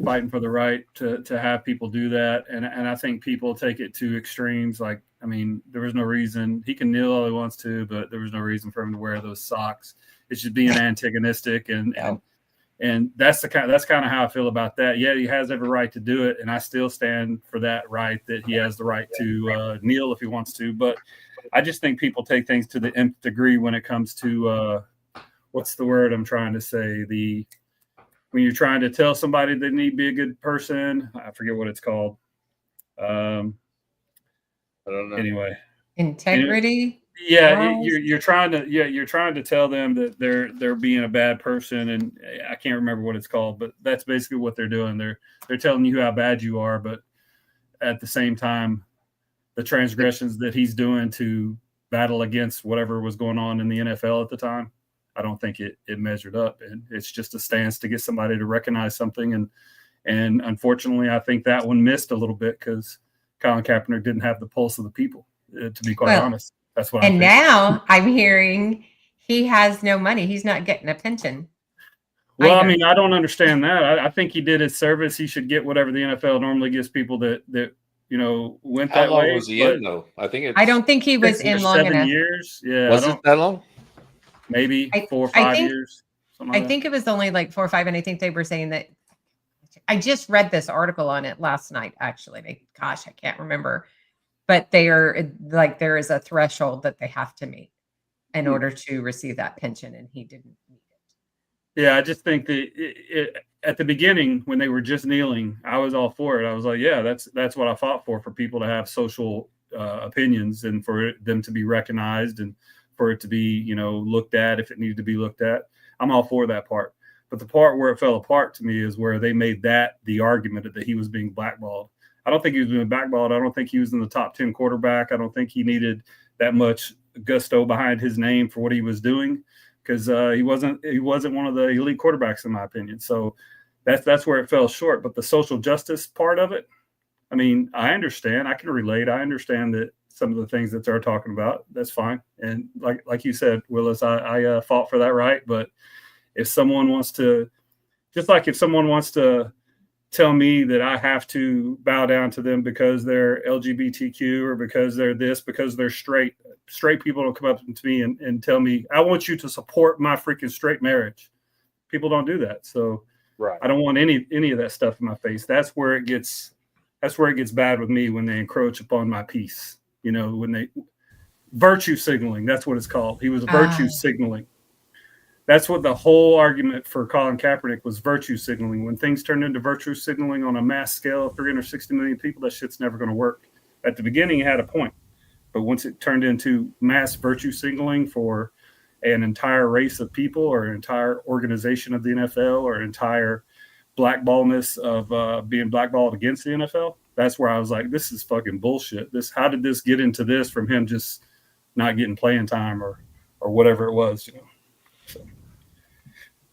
fighting for the right to have people do that, and I think people take it to extremes. Like, I mean, there was no reason he can kneel all he wants to, but there was no reason for him to wear those socks. It's just being antagonistic, and that's kind of how I feel about that. Yeah, he has every right to do it, and I still stand for that right, that he has the right to kneel if he wants to. But I just think people take things to the nth degree when it comes to what's the word I'm trying to say? When you're trying to tell somebody they need to be a good person, I forget what it's called. I don't know. Anyway, integrity. Yeah, you're trying to tell them that they're being a bad person, and I can't remember what it's called, but that's basically what they're doing. They're telling you how bad you are, but at the same time, the transgressions that he's doing to battle against whatever was going on in the NFL at the time, I don't think it measured up, and it's just a stance to get somebody to recognize something, and unfortunately, I think that one missed a little bit because Colin Kaepernick didn't have the pulse of the people, to be quite honest. That's what. And now I'm hearing he has no money. He's not getting a pension. Well, I mean, I don't understand that. I think he did his service. He should get whatever the NFL normally gives people that went How that long way. was he in though? I think it's I don't think he was in long 7 enough. years. Yeah, Was it that long? maybe 4 or I 5 think- years. I think it was only like 4 or 5, and I think they were saying that. I just read this article on it last night. Actually, gosh, I can't remember, but there is a threshold that they have to meet in order to receive that pension, and he didn't meet it. Yeah, I just think that at the beginning when they were just kneeling, I was all for it. I was like, yeah, that's what I fought for people to have social opinions and for them to be recognized and for it to be looked at if it needed to be looked at. I'm all for that part. But the part where it fell apart to me is where they made that the argument that he was being blackballed. I don't think he was being blackballed. I don't think he was in the top 10 quarterback. I don't think he needed that much gusto behind his name for what he was doing because he wasn't one of the elite quarterbacks in my opinion. So that's where it fell short. But the social justice part of it, I mean, I understand. I can relate. I understand that some of the things that they're talking about. That's fine. And like you said, Willis, I fought for that right. But if someone wants to, just like if someone wants to tell me that I have to bow down to them because they're LGBTQ or because they're this, because they're straight people will come up to me and tell me, I want you to support my freaking straight marriage. People don't do that. So Right. I don't want any of that stuff in my face. That's where it gets bad with me when they encroach upon my peace. When they virtue signaling, that's what it's called. He was virtue signaling. That's what the whole argument for Colin Kaepernick was, virtue signaling. When things turn into virtue signaling on a mass scale of 360 million people, that shit's never going to work. At the beginning, he had a point. But once it turned into mass virtue signaling for an entire race of people or an entire organization of the NFL or an entire blackballness of being blackballed against the NFL, that's where I was like, this is fucking bullshit. How did this get into this from him just not getting playing time or whatever it was,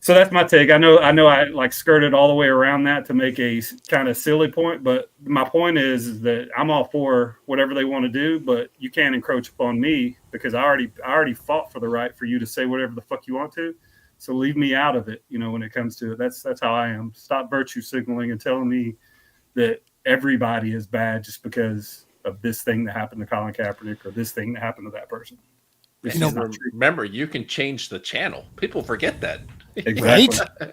So that's my take. I know I like skirted all the way around that to make a kind of silly point, but my point is that I'm all for whatever they want to do, but you can't encroach upon me because I already fought for the right for you to say whatever the fuck you want to. So leave me out of it, when it comes to it. That's how I am. Stop virtue signaling and telling me that everybody is bad just because of this thing that happened to Colin Kaepernick or this thing that happened to that person. Remember, you can change the channel. People forget that. Exactly.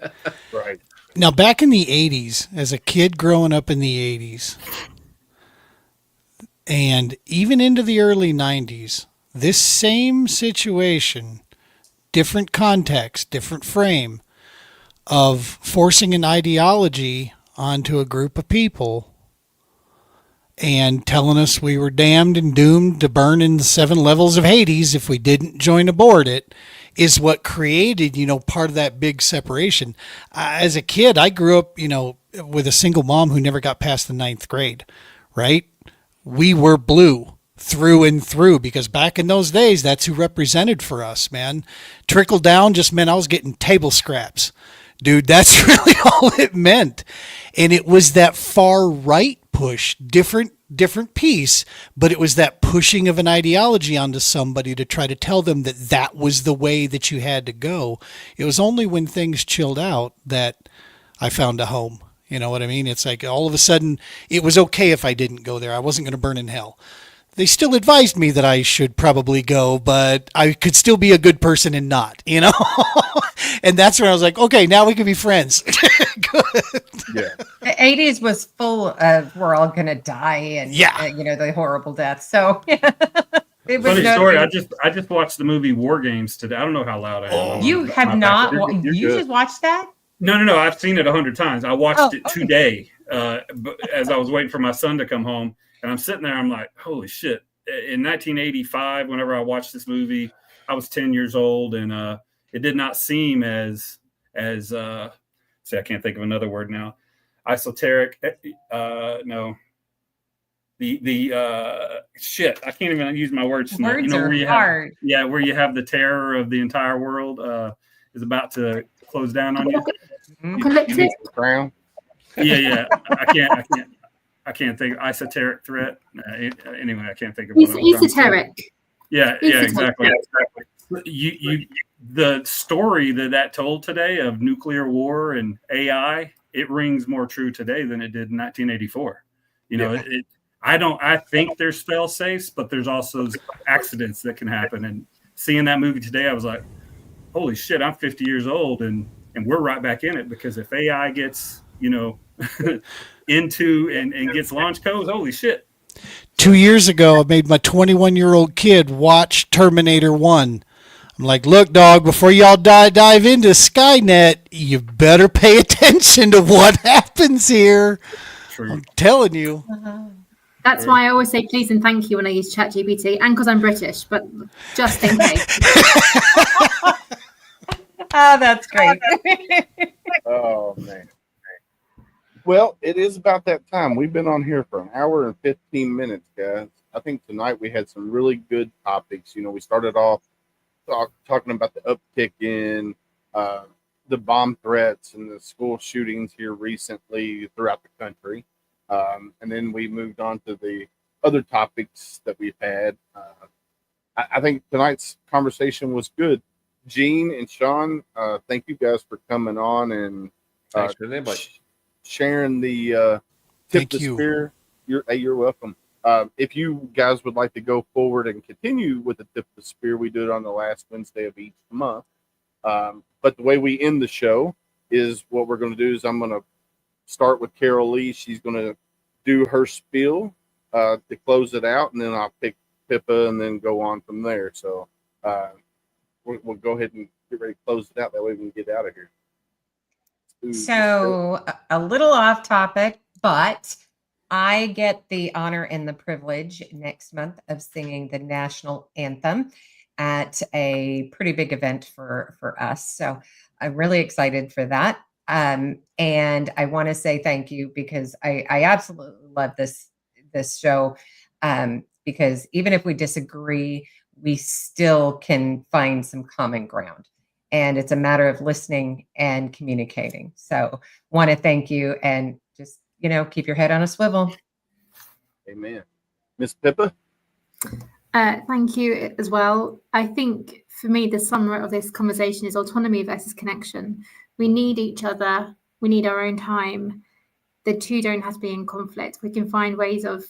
Right. Now, back in the 80s, as a kid growing up in the 80s, and even into the early 90s, this same situation, different context, different frame of forcing an ideology onto a group of people and telling us we were damned and doomed to burn in the 7 levels of Hades if we didn't join aboard it, is what created, part of that big separation. As a kid, I grew up, with a single mom who never got past the 9th grade, right? We were blue through and through because back in those days, that's who represented for us, man. Trickle down just meant I was getting table scraps. Dude, that's really all it meant. And it was that far right push, different piece, but it was that pushing of an ideology onto somebody to try to tell them that was the way that you had to go. It was only when things chilled out that I found a home. You know what I mean? It's like all of a sudden it was okay if I didn't go there. I wasn't going to burn in hell. They still advised me that I should probably go, but I could still be a good person and not, And that's when I was like, okay, now we can be friends. Good. Yeah. The 80s was full of we're all gonna die and the horrible death. So it was Funny story. I just watched the movie War Games today. I don't know how loud I am. You have not. You're You good. just watched that? No. I've seen it 100 times. I watched it today as I was waiting for my son to come home, and I'm sitting there. I'm like, holy shit! in 1985, whenever I watched this movie, I was 10 years old, and it did not seem as I can't think of another word now. Esoteric. No. The shit. I can't even use my words tonight. Words you know, are where you hard. have, where you have the terror of the entire world is about to close down on you. Apocalyptic. Crown. Yeah. I can't think. Esoteric threat. Anyway, I can't think of what I'm trying to say. Esoteric. Yeah, Esoteric. exactly. The story that told today of nuclear war and AI, it rings more true today than it did in 1984. You know, I think there's fail safes, but there's also accidents that can happen. And seeing that movie today, I was like, holy shit, I'm 50 years old and we're right back in it, because if AI gets, into and gets launch codes, holy shit. 2 years ago, I made my 21-year-old kid watch Terminator 1. I'm like, look, dog, before y'all dive into Skynet, you better pay attention to what happens here. True. I'm telling you. That's why I always say please and thank you when I use ChatGPT, and because I'm British, but just in case. Oh, that's great. Oh man. Well, it is about that time. We've been on here for an hour and 15 minutes, guys. I think tonight we had some really good topics. We started off talking about the uptick in the bomb threats and the school shootings here recently throughout the country. And then we moved on to the other topics that we've had. I think tonight's conversation was good. Gene and Sean, thank you guys for coming on and Thanks for the invite. sharing the tip Thank the you. spear. You're welcome. If you guys would like to go forward and continue with the tip the spear, we do it on the last Wednesday of each month. But the way we end the show is what we're going to do is I'm going to start with Carol Lee. She's going to do her spiel to close it out, and then I'll pick Pippa and then go on from there. So we'll go ahead and get ready to close it out. That way we can get out of here. So a little off topic, but I get the honor and the privilege next month of singing the national anthem at a pretty big event for us. So I'm really excited for that. And I want to say thank you, because I absolutely love this show, because even if we disagree, we still can find some common ground. And it's a matter of listening and communicating. So want to thank you, and just, keep your head on a swivel. Amen. Miss Pippa? Thank you as well. I think for me, the summary of this conversation is autonomy versus connection. We need each other. We need our own time. The two don't have to be in conflict. We can find ways of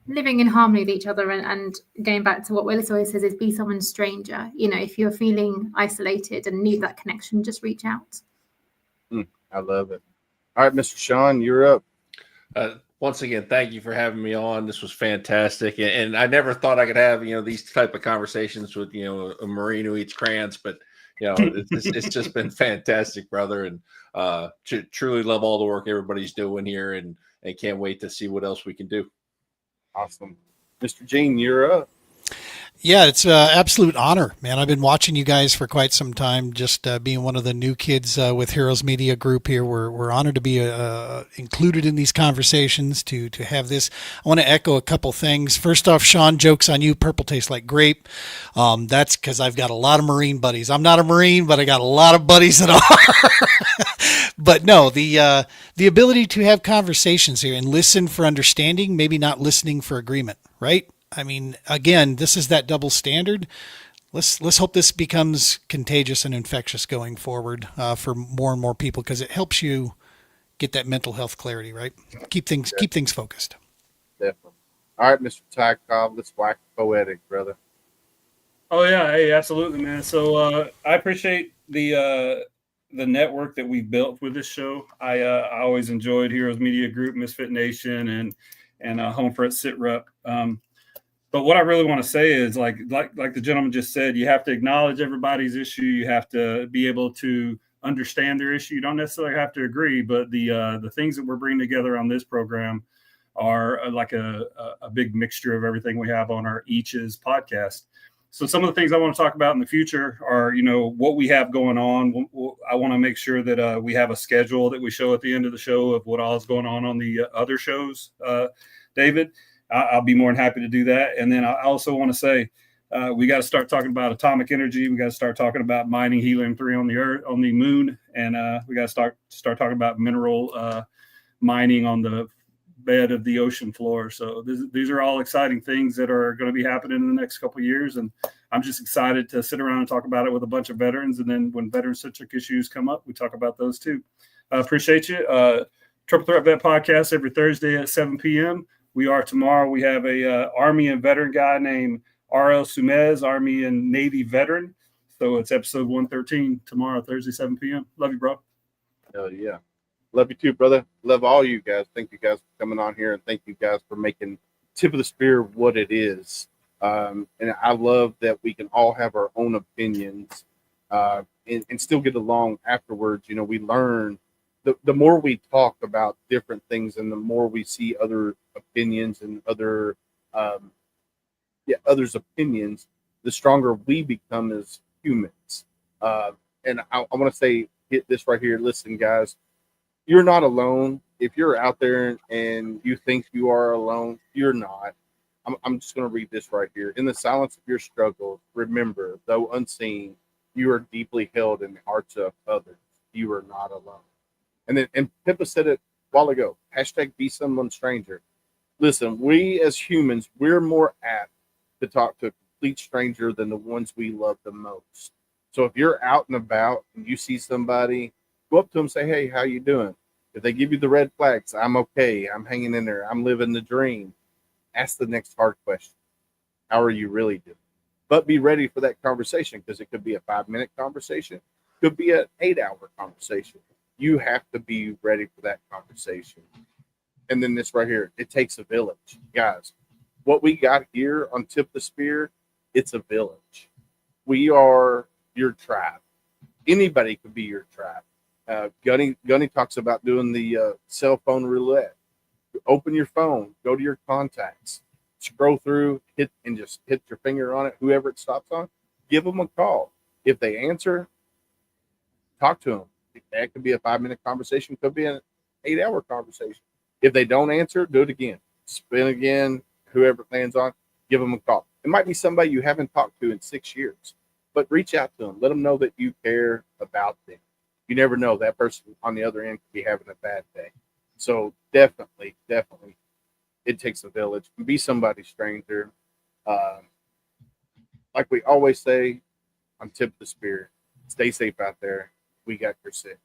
living in harmony with each other, and going back to what Willis always says is be someone's stranger. If you're feeling isolated and need that connection, just reach out. I love it. All right, Mr. Sean, you're up. Once again, thank you for having me on. This was fantastic, and I never thought I could have these type of conversations with a Marine who eats crayons, but it's just been fantastic, brother, and truly love all the work everybody's doing here, and can't wait to see what else we can do. Awesome. Mr. Gene, you're up. Yeah, it's an absolute honor, man. I've been watching you guys for quite some time, just being one of the new kids with Heroes Media Group here. We're honored to be included in these conversations, to have this. I want to echo a couple things. First off, Sean, joke's on you. Purple tastes like grape. That's because I've got a lot of Marine buddies. I'm not a Marine, but I got a lot of buddies that are. But no, the ability to have conversations here and listen for understanding, maybe not listening for agreement, right? I mean, again, this is that double standard. Let's hope this becomes contagious and infectious going forward for more and more people, because it helps you get that mental health clarity, right? Keep things focused. Definitely. All right, Mr. Tykov, let's wax poetic, brother. Oh yeah, hey, absolutely, man. So I appreciate the network that we've built with this show. I always enjoyed Heroes Media Group, Misfit Nation, and Home Front Sit Rep. But what I really want to say is, like the gentleman just said, you have to acknowledge everybody's issue. You have to be able to understand their issue. You don't necessarily have to agree, but the things that we're bringing together on this program are like a big mixture of everything we have on our Each's podcast. So some of the things I want to talk about in the future are, what we have going on. I want to make sure that we have a schedule that we show at the end of the show of what all is going on the other shows. David, I'll be more than happy to do that. And then I also want to say, we got to start talking about atomic energy. We got to start talking about mining helium-3 on the Earth, on the moon, and we got to start talking about mineral mining on the bed of the ocean floor. So these are all exciting things that are going to be happening in the next couple of years, and I'm just excited to sit around and talk about it with a bunch of veterans. And then when veteran-centric issues come up, we talk about those too. Appreciate you. Triple Threat Vet Podcast every Thursday at 7 p.m. We have a Army and veteran guy named R.L. Sumez, Army and Navy veteran. So it's episode 113 tomorrow, Thursday, 7 p.m. Love you, bro. Hell yeah. Love you too, brother. Love all you guys. Thank you guys for coming on here, and thank you guys for making Tip of the Spear what it is. And I love that we can all have our own opinions and still get along afterwards. We learn the more we talk about different things, and the more we see other opinions and others' opinions, the stronger we become as humans. And I want to say, hit this right here. Listen, guys, you're not alone. If you're out there and you think you are alone, you're not. I'm just going to read this right here. In the silence of your struggles, remember, though unseen, you are deeply held in the hearts of others. You are not alone. And Pippa said it a while ago. Hashtag be someone stranger. Listen, we as humans, we're more apt to talk to a complete stranger than the ones we love the most. So if you're out and about and you see somebody, go up to them and say, hey, how you doing? If they give you the red flags, I'm okay. I'm hanging in there. I'm living the dream. Ask the next hard question. How are you really doing? But be ready for that conversation, because it could be a 5-minute conversation. Could be an 8-hour conversation. You have to be ready for that conversation. And then this right here, it takes a village. Guys, what we got here on Tip the Spear, it's a village. We are your tribe. Anybody could be your tribe. Gunny talks about doing the cell phone roulette. Open your phone, go to your contacts, scroll through, hit your finger on it, whoever it stops on, give them a call. If they answer, talk to them. That could be a 5-minute conversation, could be an 8-hour conversation. If they don't answer, do it again. Spin again, whoever it lands on, give them a call. It might be somebody you haven't talked to in 6 years, but reach out to them. Let them know that you care about them. You never know, that person on the other end could be having a bad day. So definitely, it takes a village. Be somebody's stranger. Like we always say on Tip of the Spear, stay safe out there. We got your six.